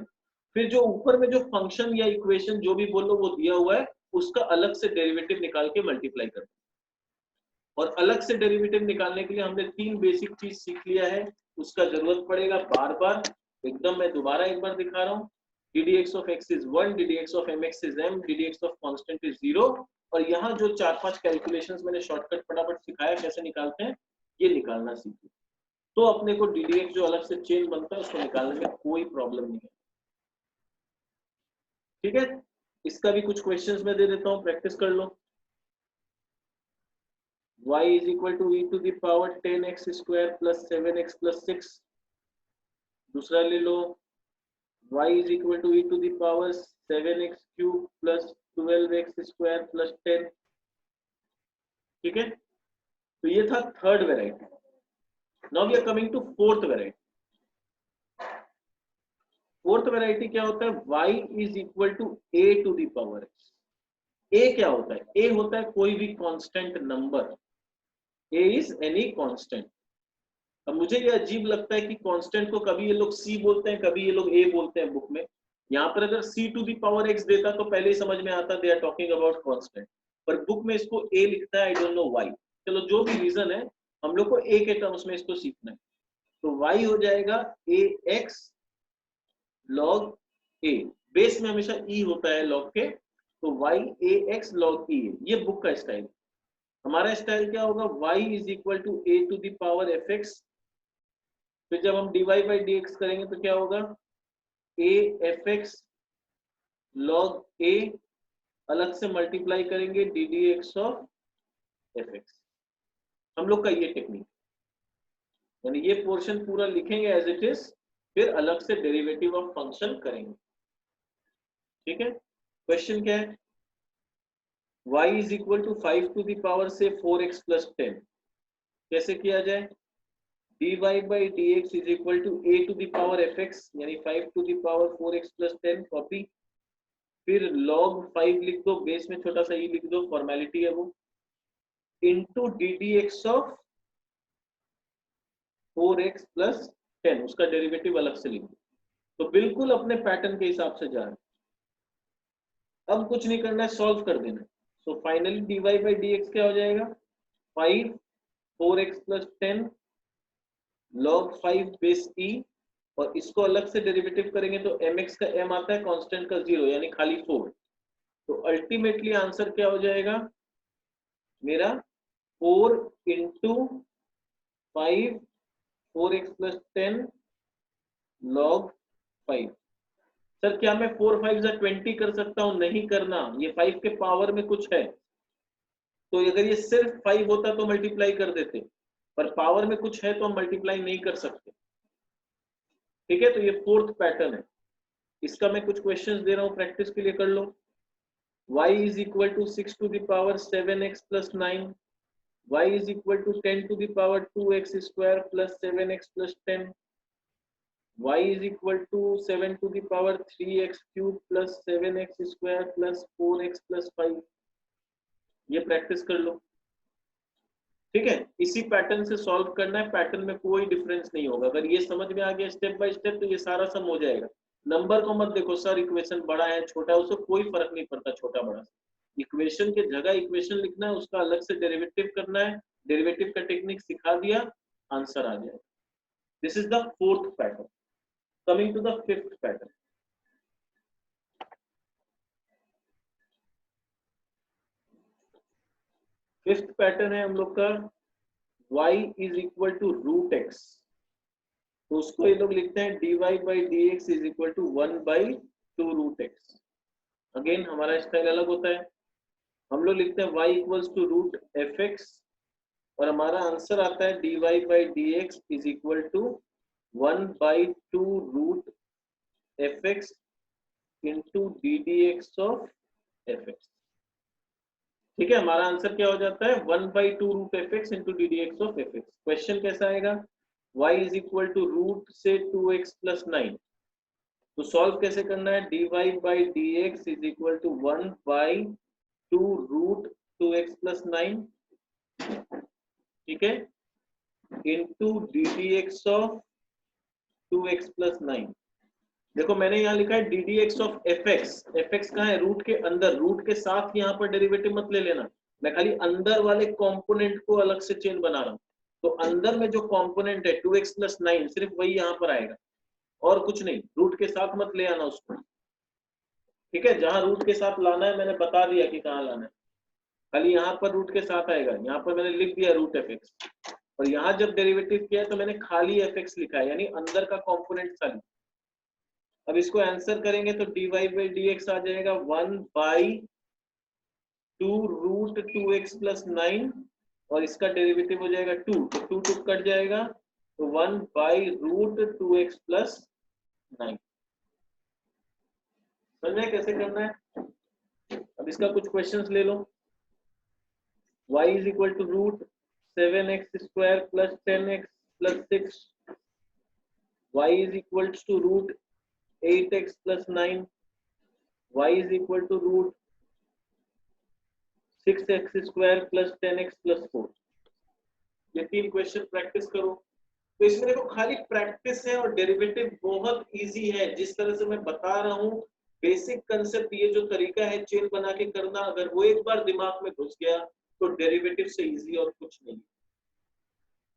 S1: फिर जो ऊपर में जो फंक्शन या इक्वेशन जो भी बोलो वो दिया हुआ है उसका अलग से डेरिवेटिव निकाल के मल्टीप्लाई कर. और अलग से डेरिवेटिव निकालने के लिए हमने 3 बेसिक चीज सीख लिया है, उसका जरूरत पड़ेगा बार बार. एकदम मैं दोबारा एक बार दिखा रहा हूँ. D D x of x is 1, d D x of m x is m, d D x of constant is 0. और यहाँ जो 4-5 कैलकुलेशंस मैंने शॉर्टकट फटाफट सिखाया कैसे निकालते हैं, ये निकालना सीखिए. तो अपने को डी डी एक्स जो अलग से चेन बनता है उसको निकालने में कोई प्रॉब्लम नहीं है. ठीक है, इसका भी कुछ क्वेश्चंस मैं दे देता हूँ, प्रैक्टिस कर लो. y is equal to e to the power 10x square plus 7x plus 6. दूसरा ले लो, y is equal to e to the power 7x cube plus 12x square plus 10. ठीक है, तो ये था third variety. Now we are coming to fourth variety. Fourth variety क्या होता है, y is equal to a to the power x. a क्या होता है, a होता है कोई भी constant number. a is any constant. अब मुझे ये अजीब लगता है कि कांस्टेंट को कभी ये लोग c बोलते हैं, कभी ये लोग a बोलते हैं बुक में. यहाँ पर अगर c to the power x देता तो पहले ही समझ में आता they are talking about constant, पर बुक में इसको a लिखता है, आई डोंट नो व्हाई. चलो जो भी रीजन है, हम लोग को a के टर्म्स में इसको सीखना है. तो y हो जाएगा ax log a. बेस में हमेशा e होता है log के, तो y ax log e. ये बुक का स्टाइल. हमारा स्टाइल क्या होगा, y is equal to a to the power fx. फिर जब हम dy बाई dx करेंगे तो क्या होगा, a fx log a, अलग से मल्टीप्लाई करेंगे D D x of fx. हम लोग का ये टेक्निक, यानी ये पोर्शन पूरा लिखेंगे एज इट इज, फिर अलग से डेरिवेटिव ऑफ फंक्शन करेंगे. ठीक है, क्वेश्चन क्या है, y is equal to 5 to the power से 4x प्लस 10. कैसे किया जाए, dy by dx is equal to a to the power fx, यानी 5 to the power 4x plus 10, copy. फिर log 5 लिख दो, बेस में छोटा सा e लिख दो, फॉर्मेलिटी है वो, into D D x of 4x plus 10, उसका डेरिवेटिव अलग से लिख दो. तो बिल्कुल अपने पैटर्न के हिसाब से जा रहे. अब कुछ नहीं करना है, सॉल्व कर देना है. So finally dy by dx क्या हो जाएगा, 5 4x plus 10 log 5 base e, और इसको अलग से डेरिवेटिव करेंगे तो mx का m आता है, कांस्टेंट का 0, यानी खाली 4. तो अल्टीमेटली आंसर क्या हो जाएगा मेरा, 4 into 5 4x plus 10 log 5. Sir क्या मैं 4 5 जा 20 कर सकता हूं, नहीं करना, ये 5 के पावर में कुछ है. तो अगर ये सिर्फ 5 होता तो मल्टीप्लाई कर देते, पर पावर में कुछ है तो हम मल्टीप्लाई नहीं कर सकते. ठीक है, तो ये फोर्थ पैटर्न है. इसका मैं कुछ क्वेश्चंस दे रहा हूं, प्रैक्टिस के लिए कर लो. y is equal to 6 to the power 7x plus 9, y is equal to 10 to the power 2x square plus 7x plus 10, y is equal to 7 to the power 3x cube plus 7x square plus 4x plus 5. ये practice कर लो. ठीक है, इसी pattern से solve करना है, pattern में कोई डिफरेंस नहीं होगा. अगर ये समझ में आ गया स्टेप बाय स्टेप तो ये सारा सम हो जाएगा. नंबर को मत देखो सर इक्वेशन बड़ा है छोटा है, उससे कोई फर्क नहीं पड़ता छोटा बड़ा. इक्वेशन के जगह इक्वेशन लिखना है, उसका अलग से डेरिवेटिव करना है, डेरिवेटिव का टेक्निक सिखा दिया, आंसर आ जाएगा. This is the fourth pattern. Coming to the fifth pattern. Fifth pattern है हम लोग का y is equal to root x. तो उसको ये लोग लिखते हैं dy by dx is equal to 1 by 2 root x. Again हमारा स्टाइल अलग होता है. हम लोग लिखते हैं y equals to root f x और हमारा आंसर आता है dy by d x is equal to 1/2 root f x into D D x of F x. ठीक है, हमारा आंसर क्या हो जाता है 1/2 root f x into D D x of F x. Question कैसा आएगा, y is equal to root से 2x प्लस 9, तो सॉल्व कैसे करना है, dy by d x is equal to 1/2 root 2x plus 9, ठीक है, into D D x of 2x plus 9। देखो मैंने यहाँ लिखा है d D x of F x कहाँ है, रूट के अंदर, रूट के साथ यहाँ पर डेरिवेटिव मत ले लेना, मैं खाली अंदर वाले कंपोनेंट को अलग से चेन बना रहा हूँ। तो अंदर में जो कंपोनेंट है 2x प्लस 9 सिर्फ वही यहाँ पर आएगा और कुछ नहीं, रूट के साथ मत ले आना उसको। ठीक है, जहां रूट के साथ लाना है मैंने बता दिया कि कहाँ लाना है, खाली यहाँ पर रूट के साथ आएगा, यहाँ पर मैंने लिख दिया रूट एफ एक्स, और यहाँ जब डेरिवेटिव किया तो मैंने खाली एफ एक्स लिखा है, यानी अंदर का कंपोनेंट खाली। अब इसको आंसर करेंगे तो dy बाई डी एक्स आ जाएगा 1/2 रूट 2x प्लस 9 और इसका डेरिवेटिव हो जाएगा 2, तो 2 कट जाएगा तो 1/रूट 2x प्लस 9। समझ में कैसे करना है। अब इसका कुछ क्वेश्चंस ले लो। y is equal to root 7x square plus 10x plus 6, y is equal to root 8x plus 9, y is equal to root 6x square plus 10x plus 4। ये 3 क्वेश्चन प्रैक्टिस करो। तो इसमें देखो खाली प्रैक्टिस है और डेरिवेटिव बहुत easy है, जिस तरह से मैं बता रहा हूँ बेसिक कंसेप्ट, ये जो तरीका है चेन बना के करना, अगर वो एक बार दिमाग में घुस गया तो डेरिवेटिव से इजी और कुछ नहीं।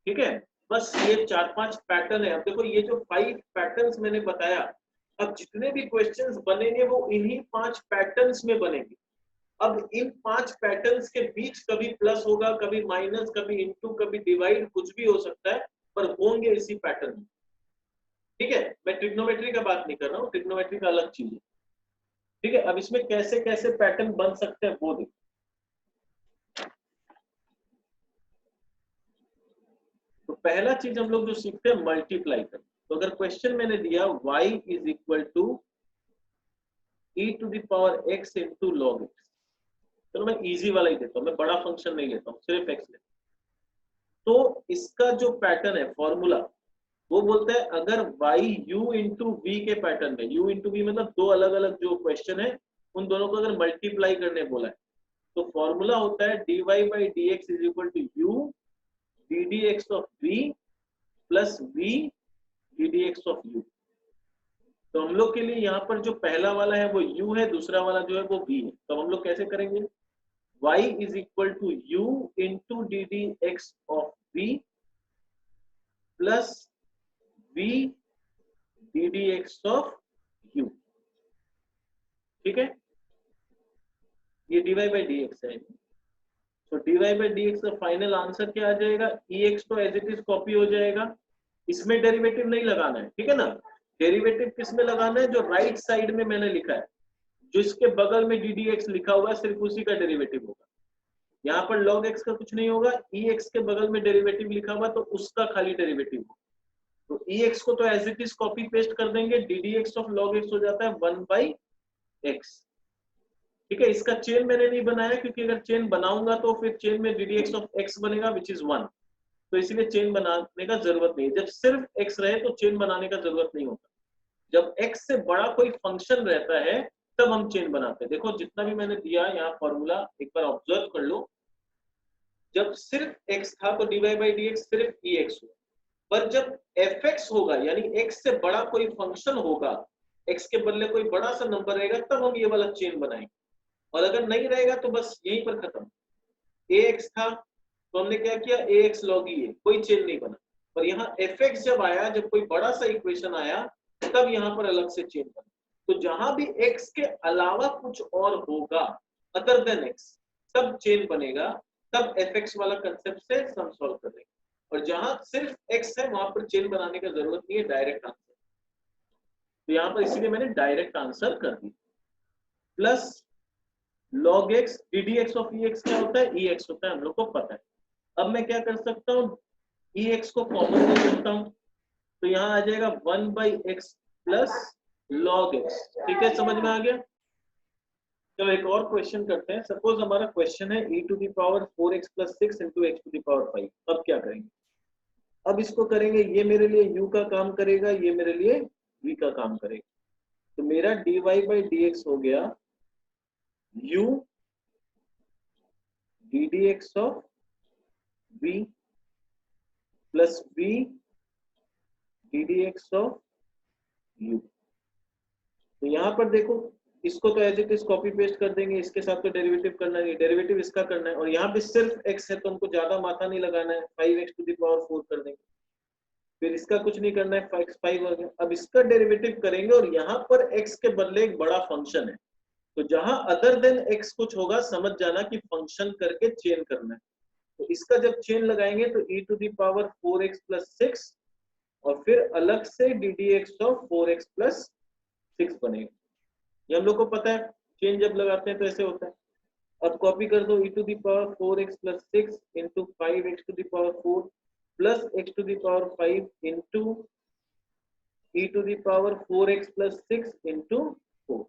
S1: ठीक है, बस ये 4-5 पैटर्न है। अब देखो ये जो 5 पैटर्न्स मैंने बताया, अब जितने भी क्वेश्चंस बनेंगे वो इन्हीं 5 पैटर्न्स में बनेंगे। अब इन 5 पैटर्न्स के बीच कभी प्लस होगा, कभी माइनस, कभी इंटू, कभी डिवाइड, कुछ भी हो सकता है, पर होंगे इसी पैटर्न में। ठीक है, मैं ट्रिग्नोमेट्री का बात नहीं कर रहा हूँ, ट्रिग्नोमेट्री का अलग चीज है। ठीक है, अब इसमें कैसे कैसे पैटर्न बन सकते हैं वो देखो। तो पहला चीज हम लोग जो सीखते हैं मल्टीप्लाई कर। तो अगर क्वेश्चन मैंने दिया y is equal to e to the power x into log x, चलो मैं इजी वाला ही देता हूँ, मैं बड़ा फंक्शन नहीं लेता हूँ, सिर्फ x लेता हूँ। तो इसका जो पैटर्न है फॉर्मूला, वो बोलता है अगर y u इंटू v के पैटर्न में, u इंटू v मतलब दो अलग अलग जो क्वेश्चन है उन दोनों को अगर मल्टीप्लाई करने बोला है, तो फॉर्मूला होता है dy by d x is equal to u d D x of v plus v d D x of u। तो हम लोग के लिए यहाँ पर जो पहला वाला है वो u है, दूसरा वाला जो है वो v है। तो हम लोग कैसे करेंगे, y is equal to u into D D x of v plus v d D x of u। ठीक है, ये dy बाई डी एक्स है। तो dy बाई डी एक्स का फाइनल आंसर क्या आ जाएगा, ex तो एज इट इज कॉपी हो जाएगा, इसमें डेरिवेटिव नहीं लगाना है। ठीक है ना, डेरिवेटिव किस में लगाना है, जो राइट साइड में मैंने लिखा है, जो इसके बगल में डी डी एक्स लिखा हुआ है सिर्फ उसी का डेरिवेटिव होगा। यहाँ पर log x का कुछ नहीं होगा, ex के बगल में डेरिवेटिव लिखा हुआ तो उसका खाली डेरिवेटिव होगा। तो ex को तो as it is copy paste कर देंगे, d D x of log x हो जाता है 1/x। ठीक है, इसका चेन मैंने नहीं बनाया क्योंकि अगर चेन बनाऊंगा तो फिर चेन में D D x of x बनेगा विच इज 1, तो इसलिए चेन बनाने का जरूरत नहीं है। जब सिर्फ x रहे तो चेन बनाने का जरूरत नहीं होता, जब x से बड़ा कोई फंक्शन रहता है तब हम चेन बनाते हैं। देखो जितना भी मैंने दिया यहाँ फॉर्मूला एक बार ऑब्जर्व कर लो, जब सिर्फ x था तो dy बाई डी एक्स सिर्फ ex हुआ, पर जब fx होगा यानी x से बड़ा कोई फंक्शन होगा, x के बदले कोई बड़ा सा नंबर रहेगा, तब हम ये वाला चेन बनाएंगे, और अगर नहीं रहेगा तो बस यहीं पर खत्म। ax था तो हमने क्या किया, ax log e, कोई चेन नहीं बना। पर यहाँ fx जब आया, जब कोई बड़ा सा इक्वेशन आया, तब यहाँ पर अलग से चेन बना। तो जहां भी x के अलावा कुछ और होगा अदर देन x, तब चेन बनेगा, तब fx वाला कंसेप्ट से सम सॉल्व कर देंगे। और जहां सिर्फ x है वहां पर चेन बनाने का जरूरत नहीं है, डायरेक्ट आंसर। तो यहाँ पर इसीलिए मैंने डायरेक्ट आंसर कर दिया। Plus log x ddx of ex क्या होता है, ex होता है, हम लोग को पता है। अब मैं क्या कर सकता हूँ, ex को कॉमन ले सकता हूँ, तो यहाँ आ जाएगा 1/x प्लस log x। ठीक है, समझ में आ गया। चलो एक और क्वेश्चन करते हैं। सपोज हमारा क्वेश्चन है e to the power 4x plus 6 into x to the power 5। अब क्या करेंगे, अब इसको करेंगे, ये मेरे लिए u का काम करेगा, ये मेरे लिए v का काम करेगा। तो मेरा dy बाई dx हो गया u ddx of v plus v ddx of u। तो यहाँ पर देखो, इसको तो as it is copy paste कर देंगे, इसके साथ तो डेरिवेटिव करना नहीं, डेरिवेटिव इसका करना है, और यहाँ पे सिर्फ x है तो हमको ज्यादा माथा नहीं लगाना है, 5x टू द पावर 4 कर देंगे। फिर इसका कुछ नहीं करना है, 5 हो गया। अब इसका डेरिवेटिव करेंगे और यहाँ पर x के बदले एक बड़ा फंक्शन है, तो जहां अदर देन x कुछ होगा समझ जाना कि फंक्शन करके चेन करना है। तो इसका जब चेन लगाएंगे तो e to the power 4x plus 6 और फिर अलग से ddx ऑफ 4x प्लस 6 बनेगा। ये हम लोग को पता है, चेन जब लगाते हैं तो ऐसे होता है। अब कॉपी कर दो, e to the power 4x plus 6 into 5x to the power 4 plus x to the power 5 into e to the power 4x plus 6 into 4।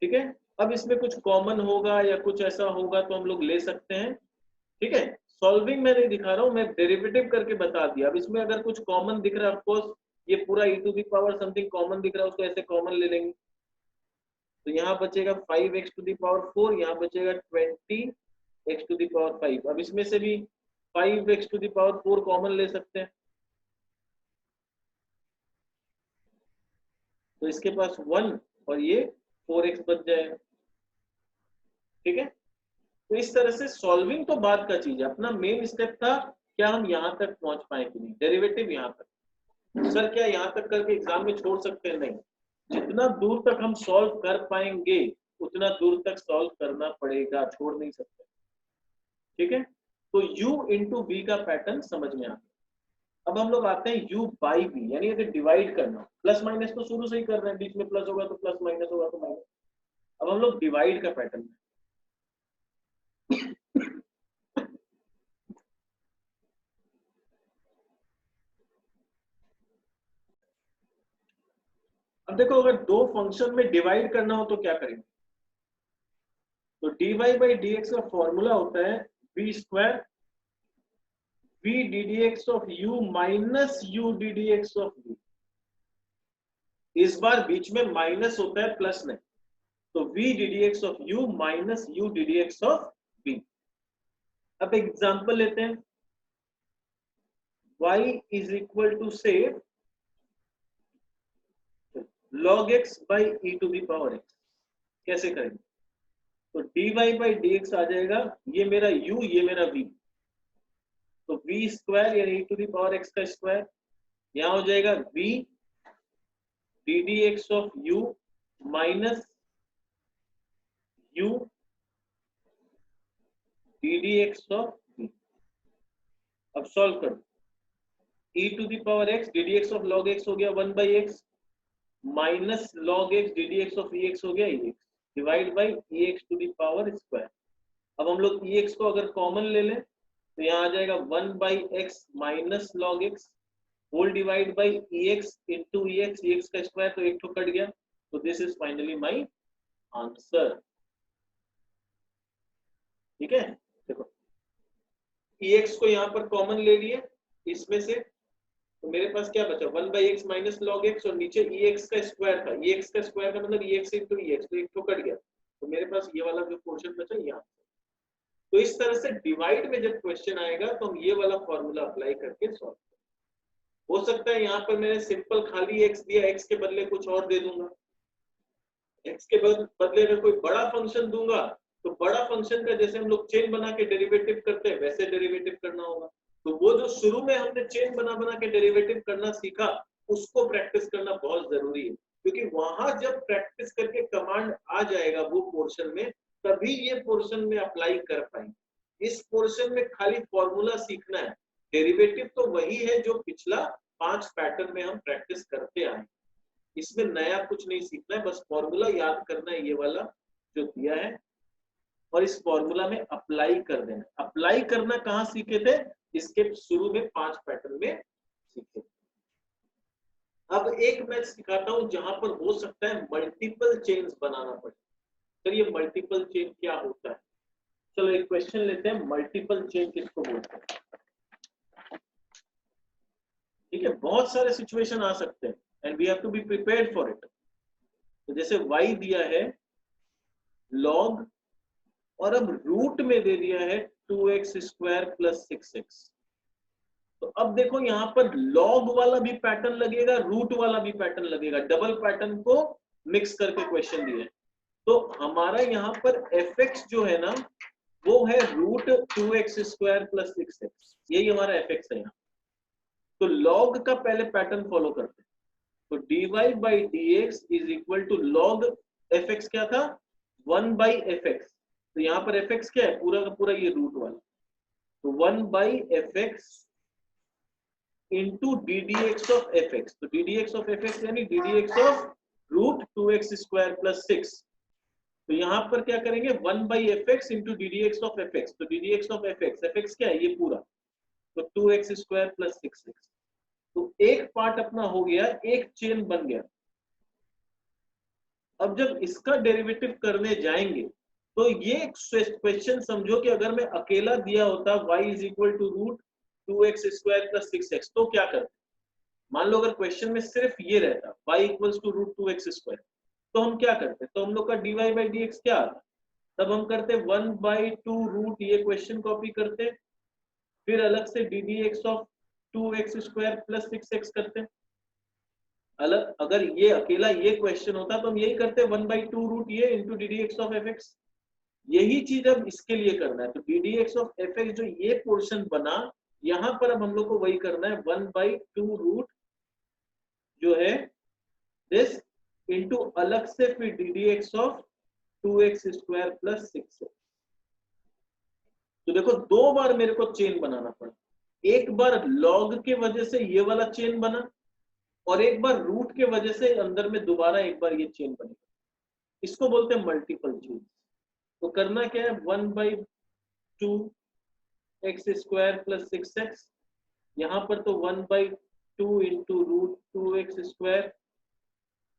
S1: ठीक है, अब इसमें कुछ कॉमन होगा या कुछ ऐसा होगा तो हम लोग ले सकते हैं। ठीक है, सॉल्विंग मैं नहीं दिखा रहा हूं, मैं डेरिवेटिव करके बता दिया। अब इसमें अगर कुछ कॉमन दिख रहा है, ऑफकोर्स ये पूरा e to the power something common दिख रहा है, उसको ऐसे कॉमन ले लेंगे। तो यहाँ बचेगा 5x टू द पावर 4, यहाँ बचेगा 20x टू द पावर 5। अब इसमें से भी 5x to the power 4 common ले सकते हैं, तो इसके पास 1 और ये 4x बच जाएगा। ठीक है, तो इस तरह से सॉल्विंग तो बाद का चीज है, अपना मेन स्टेप था क्या हम यहाँ तक पहुंच पाए कि नहीं, डेरिवेटिव यहाँ तक। सर क्या यहाँ तक करके एग्जाम में छोड़ सकते हैं, नहीं, जितना दूर तक हम सॉल्व कर पाएंगे उतना दूर तक सॉल्व करना पड़ेगा, छोड़ नहीं सकते। ठीक है, तो u इंटू बी का पैटर्न समझ में आ गया। अब हम लोग आते हैं u बाई बी, यानी अगर डिवाइड करना, प्लस माइनस तो शुरू से ही कर रहे हैं, बीच में प्लस होगा तो प्लस, माइनस होगा तो माइनस। अब हम लोग डिवाइड का पैटर्न, अब देखो अगर दो फंक्शन में डिवाइड करना हो तो क्या करेंगे, तो dy बाई dx का फॉर्मूला होता है v square v ddx of u minus u ddx of v। इस बार बीच में माइनस होता है, प्लस नहीं, तो v ddx of u minus u ddx of v। अब एग्जांपल लेते हैं, y इज इक्वल टू से log x by e to the power x। कैसे करेंगे, तो dy बाई dx आ जाएगा, ये मेरा u ये मेरा v, तो v स्क्वायर यानी e to the power x का स्क्वायर, यहाँ हो जाएगा v ddx of u minus u ddx of v। अब सॉल्व करो, e to the power x ddx of log x हो गया 1/x minus log x ddx of ex हो गया ex divide by ex to the power square. अब हम लोग ex को अगर कॉमन ले लें तो यहाँ आ जाएगा 1/x minus log x whole divide by ex into ex, ex का स्क्वायर तो एक तो कट गया, तो this is finally my answer. ठीक है, देखो ex को यहाँ पर कॉमन ले लिए इसमें से, तो मेरे पास क्या बचा 1/x माइनस log x और नीचे ex का स्क्वायर था, ex का स्क्वायर का मतलब ex इंटू ex, तो एक तो कट गया, तो मेरे पास ये वाला जो पोर्शन बचा यहाँ। तो इस तरह से डिवाइड में जब क्वेश्चन आएगा तो हम ये वाला फॉर्मूला अप्लाई करके सॉल्व करें। हो सकता है यहाँ पर मैंने सिंपल खाली x दिया, x के बदले कुछ और दे दूंगा, x के बदले अगर कोई बड़ा फंक्शन दूंगा तो बड़ा फंक्शन का जैसे हम लोग चेन बना के डेरिवेटिव करते हैं वैसे डेरिवेटिव करना होगा। तो वो जो शुरू में हमने चेन बना बना के डेरिवेटिव करना सीखा उसको प्रैक्टिस करना बहुत जरूरी है, क्योंकि वहां जब प्रैक्टिस करके कमांड आ जाएगा वो पोर्शन में, तभी ये पोर्शन में अप्लाई कर पाएंगे। इस पोर्शन में खाली फॉर्मूला सीखना है, डेरिवेटिव तो वही है जो पिछला 5 पैटर्न में हम प्रैक्टिस करते आए, इसमें नया कुछ नहीं सीखना है, बस फॉर्मूला याद करना है ये वाला, जो दिया है और इस फॉर्मूला में अप्लाई कर देना। अप्लाई करना कहां सीखे थे? इसके शुरू में 5 पैटर्न में सीखे। अब एक मैं सिखाता हूं जहां पर हो सकता है मल्टीपल चेन्स बनाना पड़े। चलिए मल्टीपल चेन क्या होता है, चलो एक क्वेश्चन लेते हैं, मल्टीपल चेन किसको बोलते हैं। ठीक है, बहुत सारे सिचुएशन आ सकते हैं and we have to be prepared for it. तो जैसे y दिया है log और अब रूट में दे दिया है 2x स्क्वायर प्लस 6x। तो अब देखो यहाँ पर log वाला भी पैटर्न लगेगा, रूट वाला भी पैटर्न लगेगा, डबल पैटर्न को मिक्स करके क्वेश्चन दिए। तो हमारा यहाँ पर fx जो है ना वो है root 2x square plus 6x, यही हमारा fx है यहाँ। तो log का पहले पैटर्न फॉलो करते हैं। तो dy by dx is equal to log fx क्या था 1 बाई fx। तो यहाँ पर fx क्या है, पूरा का पूरा ये रूट वाला, तो 1 by fx into D D x of F X. तो D D x of F X यानी D D x of root 2x square plus 6। तो यहाँ पर क्या करेंगे 1 by F x into D D x of F X. तो D D x of F X क्या है, ये पूरा, तो 2x स्क्वायर प्लस 6x। तो एक पार्ट अपना हो गया, एक चेन बन गया। अब जब इसका डेरिवेटिव करने जाएंगे तो ये क्वेश्चन समझो कि अगर मैं अकेला दिया होता y is equal to root 2x square plus 6x तो क्या करते। मान लो अगर क्वेश्चन में सिर्फ ये रहता y equals to root 2x square तो हम क्या करते, तो हम लोग का dy बाई dx क्या आता, तब हम करते 1 बाई 2 रूट, ये क्वेश्चन कॉपी करते, फिर अलग से D D x of 2x square plus 6x करते। अलग अगर ये अकेला ये क्वेश्चन होता तो हम यही करते 1 बाई 2 रूट ये into D D x of F x. यही चीज अब इसके लिए करना है। तो D D x of F x जो ये पोर्शन बना, यहां पर अब हम लोग को वही करना है 1 बाई 2 रूट जो है दिस इंटू अलग से फिर D D x of 2x square plus 6। तो देखो दो बार मेरे को चेन बनाना पड़ा, एक बार लॉग के वजह से ये वाला चेन बना और एक बार रूट के वजह से अंदर में दोबारा एक बार ये चेन बनेगा। इसको बोलते हैं मल्टीपल चेन। तो करना क्या है 1 by 2 x square plus 6x, यहाँ पर तो 1 by 2 into root 2x square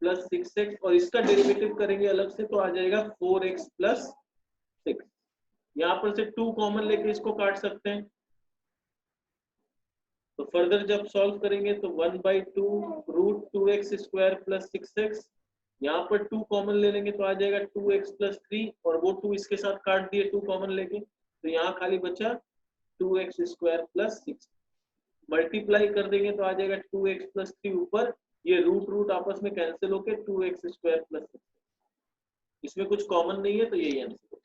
S1: plus 6x और इसका डेरिवेटिव करेंगे अलग से तो आ जाएगा 4x प्लस 6। यहाँ पर से 2 कॉमन लेके इसको काट सकते हैं। तो फर्दर जब सॉल्व करेंगे तो 1 by 2 root 2x square plus 6x, यहाँ पर 2 कॉमन ले लेंगे तो आ जाएगा 2x प्लस 3 और वो 2 इसके साथ काट दिए 2 कॉमन लेके, तो यहाँ खाली बचा 2x स्क्वायर प्लस 6। मल्टीप्लाई कर देंगे तो आ जाएगा 2x प्लस 3, ऊपर ये रूट रूट आपस में कैंसिल होके 2x स्क्वायर प्लस 6। इसमें कुछ कॉमन नहीं है तो यही आंसर।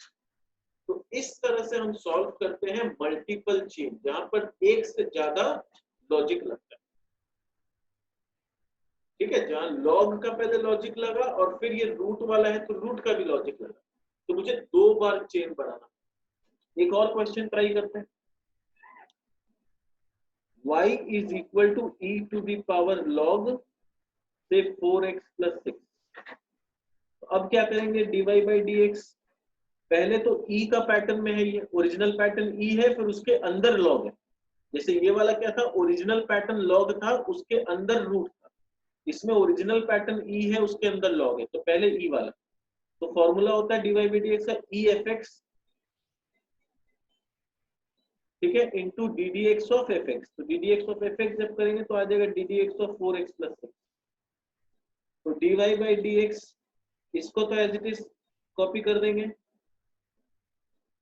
S1: तो इस तरह से हम सॉल्व करते हैं मल्टीपल चेन, जहां पर एक से ज्यादा लॉजिक लगता है। ठीक है, जहां लॉग का पहले लॉजिक लगा और फिर ये रूट वाला है तो रूट का भी लॉजिक लगा, तो मुझे 2 बार चेन बनाना। एक और क्वेश्चन ट्राई करते हैं। y is equal to e to the power log से 4x प्लस 6। अब क्या करेंगे dy बाई dx, पहले तो e का पैटर्न में है, ये ओरिजिनल पैटर्न e है, फिर उसके अंदर log है। जैसे ये वाला क्या था, ओरिजिनल पैटर्न log था, उसके अंदर रूट था। इसमें ओरिजिनल पैटर्न e है, उसके अंदर log है, तो पहले e वाला। तो फॉर्मूला होता है dy बाई dx का e एफ एक्स, ठीक है, into D D x of F X. तो D D x of F X जब करेंगे तो आ जाएगा D D x of 4x plus 6। तो dy बाई dx इसको तो एज इट इज कॉपी कर देंगे।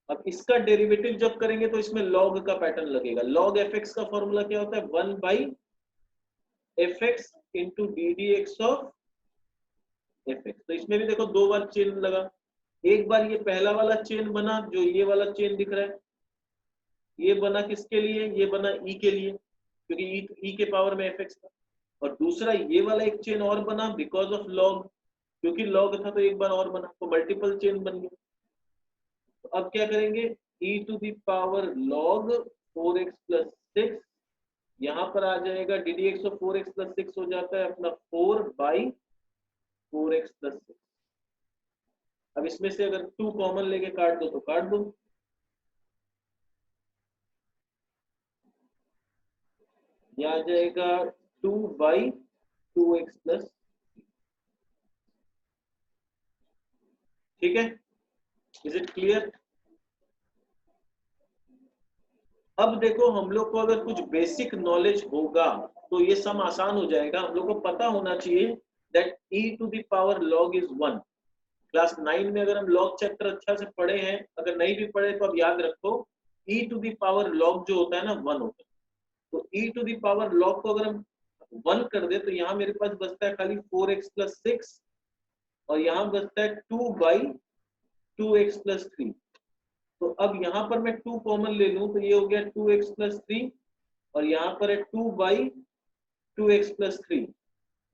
S1: अब इसका डेरिवेटिव जब करेंगे तो इसमें log का पैटर्न लगेगा। log fx का फॉर्मूला क्या होता है 1 by fx into D D x of fx। तो इसमें भी देखो 2 बार चेन लगा, एक बार ये पहला वाला चेन बना जो ये वाला चेन दिख रहा है, ये बना किसके लिए, ये बना e के लिए क्योंकि e के पावर में fx था, और दूसरा ये वाला एक चेन और बना बिकॉज ऑफ log, क्योंकि log था तो एक बार और बना, तो मल्टीपल चेन बन गया। तो अब क्या करेंगे e to the power log 4x plus 6, यहाँ पर आ जाएगा D D x of 4x plus 6 हो जाता है अपना 4 बाई 4x प्लस 6। अब इसमें से अगर 2 कॉमन लेके काट दो तो काट दो, यह आ जाएगा 2/2x+, ठीक है। Is it clear? अब देखो हम लोग को अगर कुछ बेसिक नॉलेज होगा तो ये सम आसान हो जाएगा। हम लोग को पता होना चाहिए दैट e⁻log इज 1। क्लास 9 में अगर हम लॉग चैप्टर अच्छा से पढ़े हैं, अगर नहीं भी पढ़े तो अब याद रखो e⁻log जो होता है ना 1 होता है। तो e⁻log को अगर हम 1 कर दे तो यहाँ मेरे पास बचता है खाली 4x+6 और यहाँ बचता है 2/2x+3। तो अब यहाँ पर मैं 2 कॉमन ले लूं तो ये हो गया 2x+3 और यहाँ पर है 2/2x+3,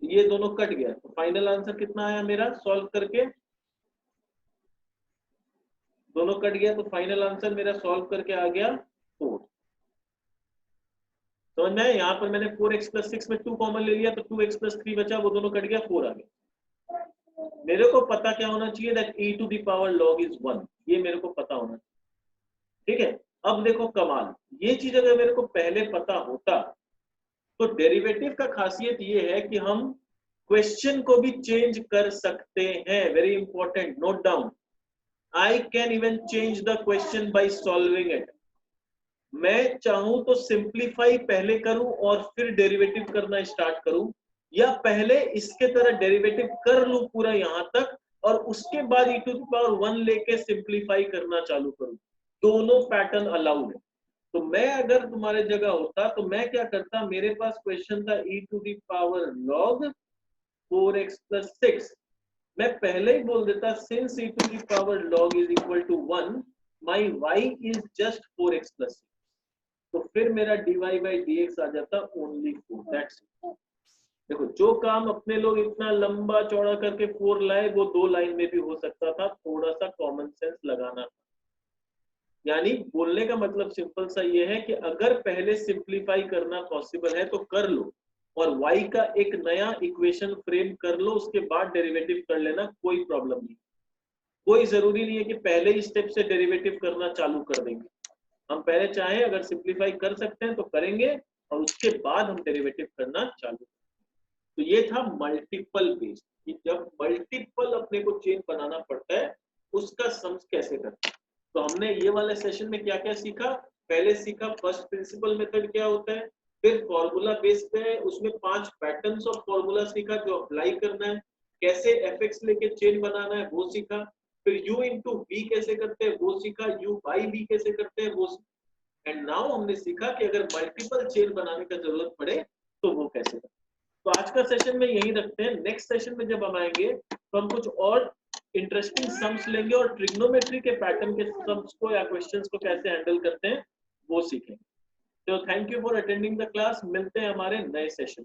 S1: ये दोनों कट गया। तो फाइनल आंसर कितना आया मेरा सॉल्व करके? दोनों कट गया तो फाइनल आंसर मेरा सॉल्व करके आ गया 4। समझ में? यहाँ पर मैंने 4x+6 में 2 कॉमन ले लिया तो 2x+3 बचा, वो दोनों कट गया, 4 आ गया। मेरे को पता क्या होना चाहिए दैट e⁻log इज 1, ये मेरे को पता होना चाहिए, ठीक है। अब देखो कमाल, ये चीज अगर मेरे को पहले पता होता तो डेरिवेटिव का खासियत ये है कि हम क्वेश्चन को भी चेंज कर सकते हैं। Very important, note down. I can even change the question by solving it. मैं चाहूं तो सिंप्लीफाई पहले करूं और फिर डेरिवेटिव करना स्टार्ट करूं, या पहले इसके तरह डेरिवेटिव कर लूं पूरा यहां तक और उसके बाद e⁻1 लेके सिंप्लीफाई करना चालू करूं। दोनों पैटर्न अलाउड है। तो मैं अगर तुम्हारे जगह होता तो मैं क्या करता, मेरे पास क्वेश्चन था e⁻log 4x+6, मैं पहले ही बोल देता since e⁻log is equal to 1 my y is just 4x+6, तो फिर मेरा dy/dx आ जाता ओनली 4। That's it. देखो जो काम अपने लोग इतना लंबा चौड़ा करके 4 लाए वो 2 लाइन में भी हो सकता था, थोड़ा सा कॉमन सेंस लगाना था। यानी बोलने का मतलब सिंपल सा ये है कि अगर पहले सिंप्लीफाई करना पॉसिबल है तो कर लो और y का एक नया इक्वेशन फ्रेम कर लो, उसके बाद डेरिवेटिव कर लेना, कोई प्रॉब्लम नहीं। कोई जरूरी नहीं है कि पहले ही स्टेप से डेरिवेटिव करना चालू कर देंगे। हम पहले चाहे अगर सिंप्लीफाई कर सकते हैं तो करेंगे और उसके बाद हम डेरिवेटिव करना चालू। तो ये था मल्टीपल बेस्ड, कि जब मल्टीपल अपने को चेन बनाना पड़ता है उसका सम्स कैसे करते हैं। तो हमने ये वाले सेशन में क्या क्या सीखा? पहले सीखा फर्स्ट प्रिंसिपल मेथड क्या होता है, फिर फॉर्मूला बेस्ड पे उसमें 5 पैटर्न्स ऑफ फॉर्मूला सीखा जो अप्लाई करना है, कैसे fx लेके चेन बनाना है वो सीखा, फिर u into v कैसे करते हैं वो सीखा, u by v कैसे करते हैं वो सीखा। एंड नाउ हमने सीखा कि अगर मल्टीपल चेन बनाने का जरूरत पड़े तो वो कैसे करते हैं। तो आज का सेशन में यही रखते हैं। नेक्स्ट सेशन में जब हम आएंगे तो हम कुछ और इंटरेस्टिंग सम्स लेंगे और ट्रिग्नोमेट्री के पैटर्न के सम्स को या क्वेश्चंस को कैसे हैंडल करते हैं वो सीखेंगे। तो thank you for attending the class. मिलते हैं हमारे नए सेशन।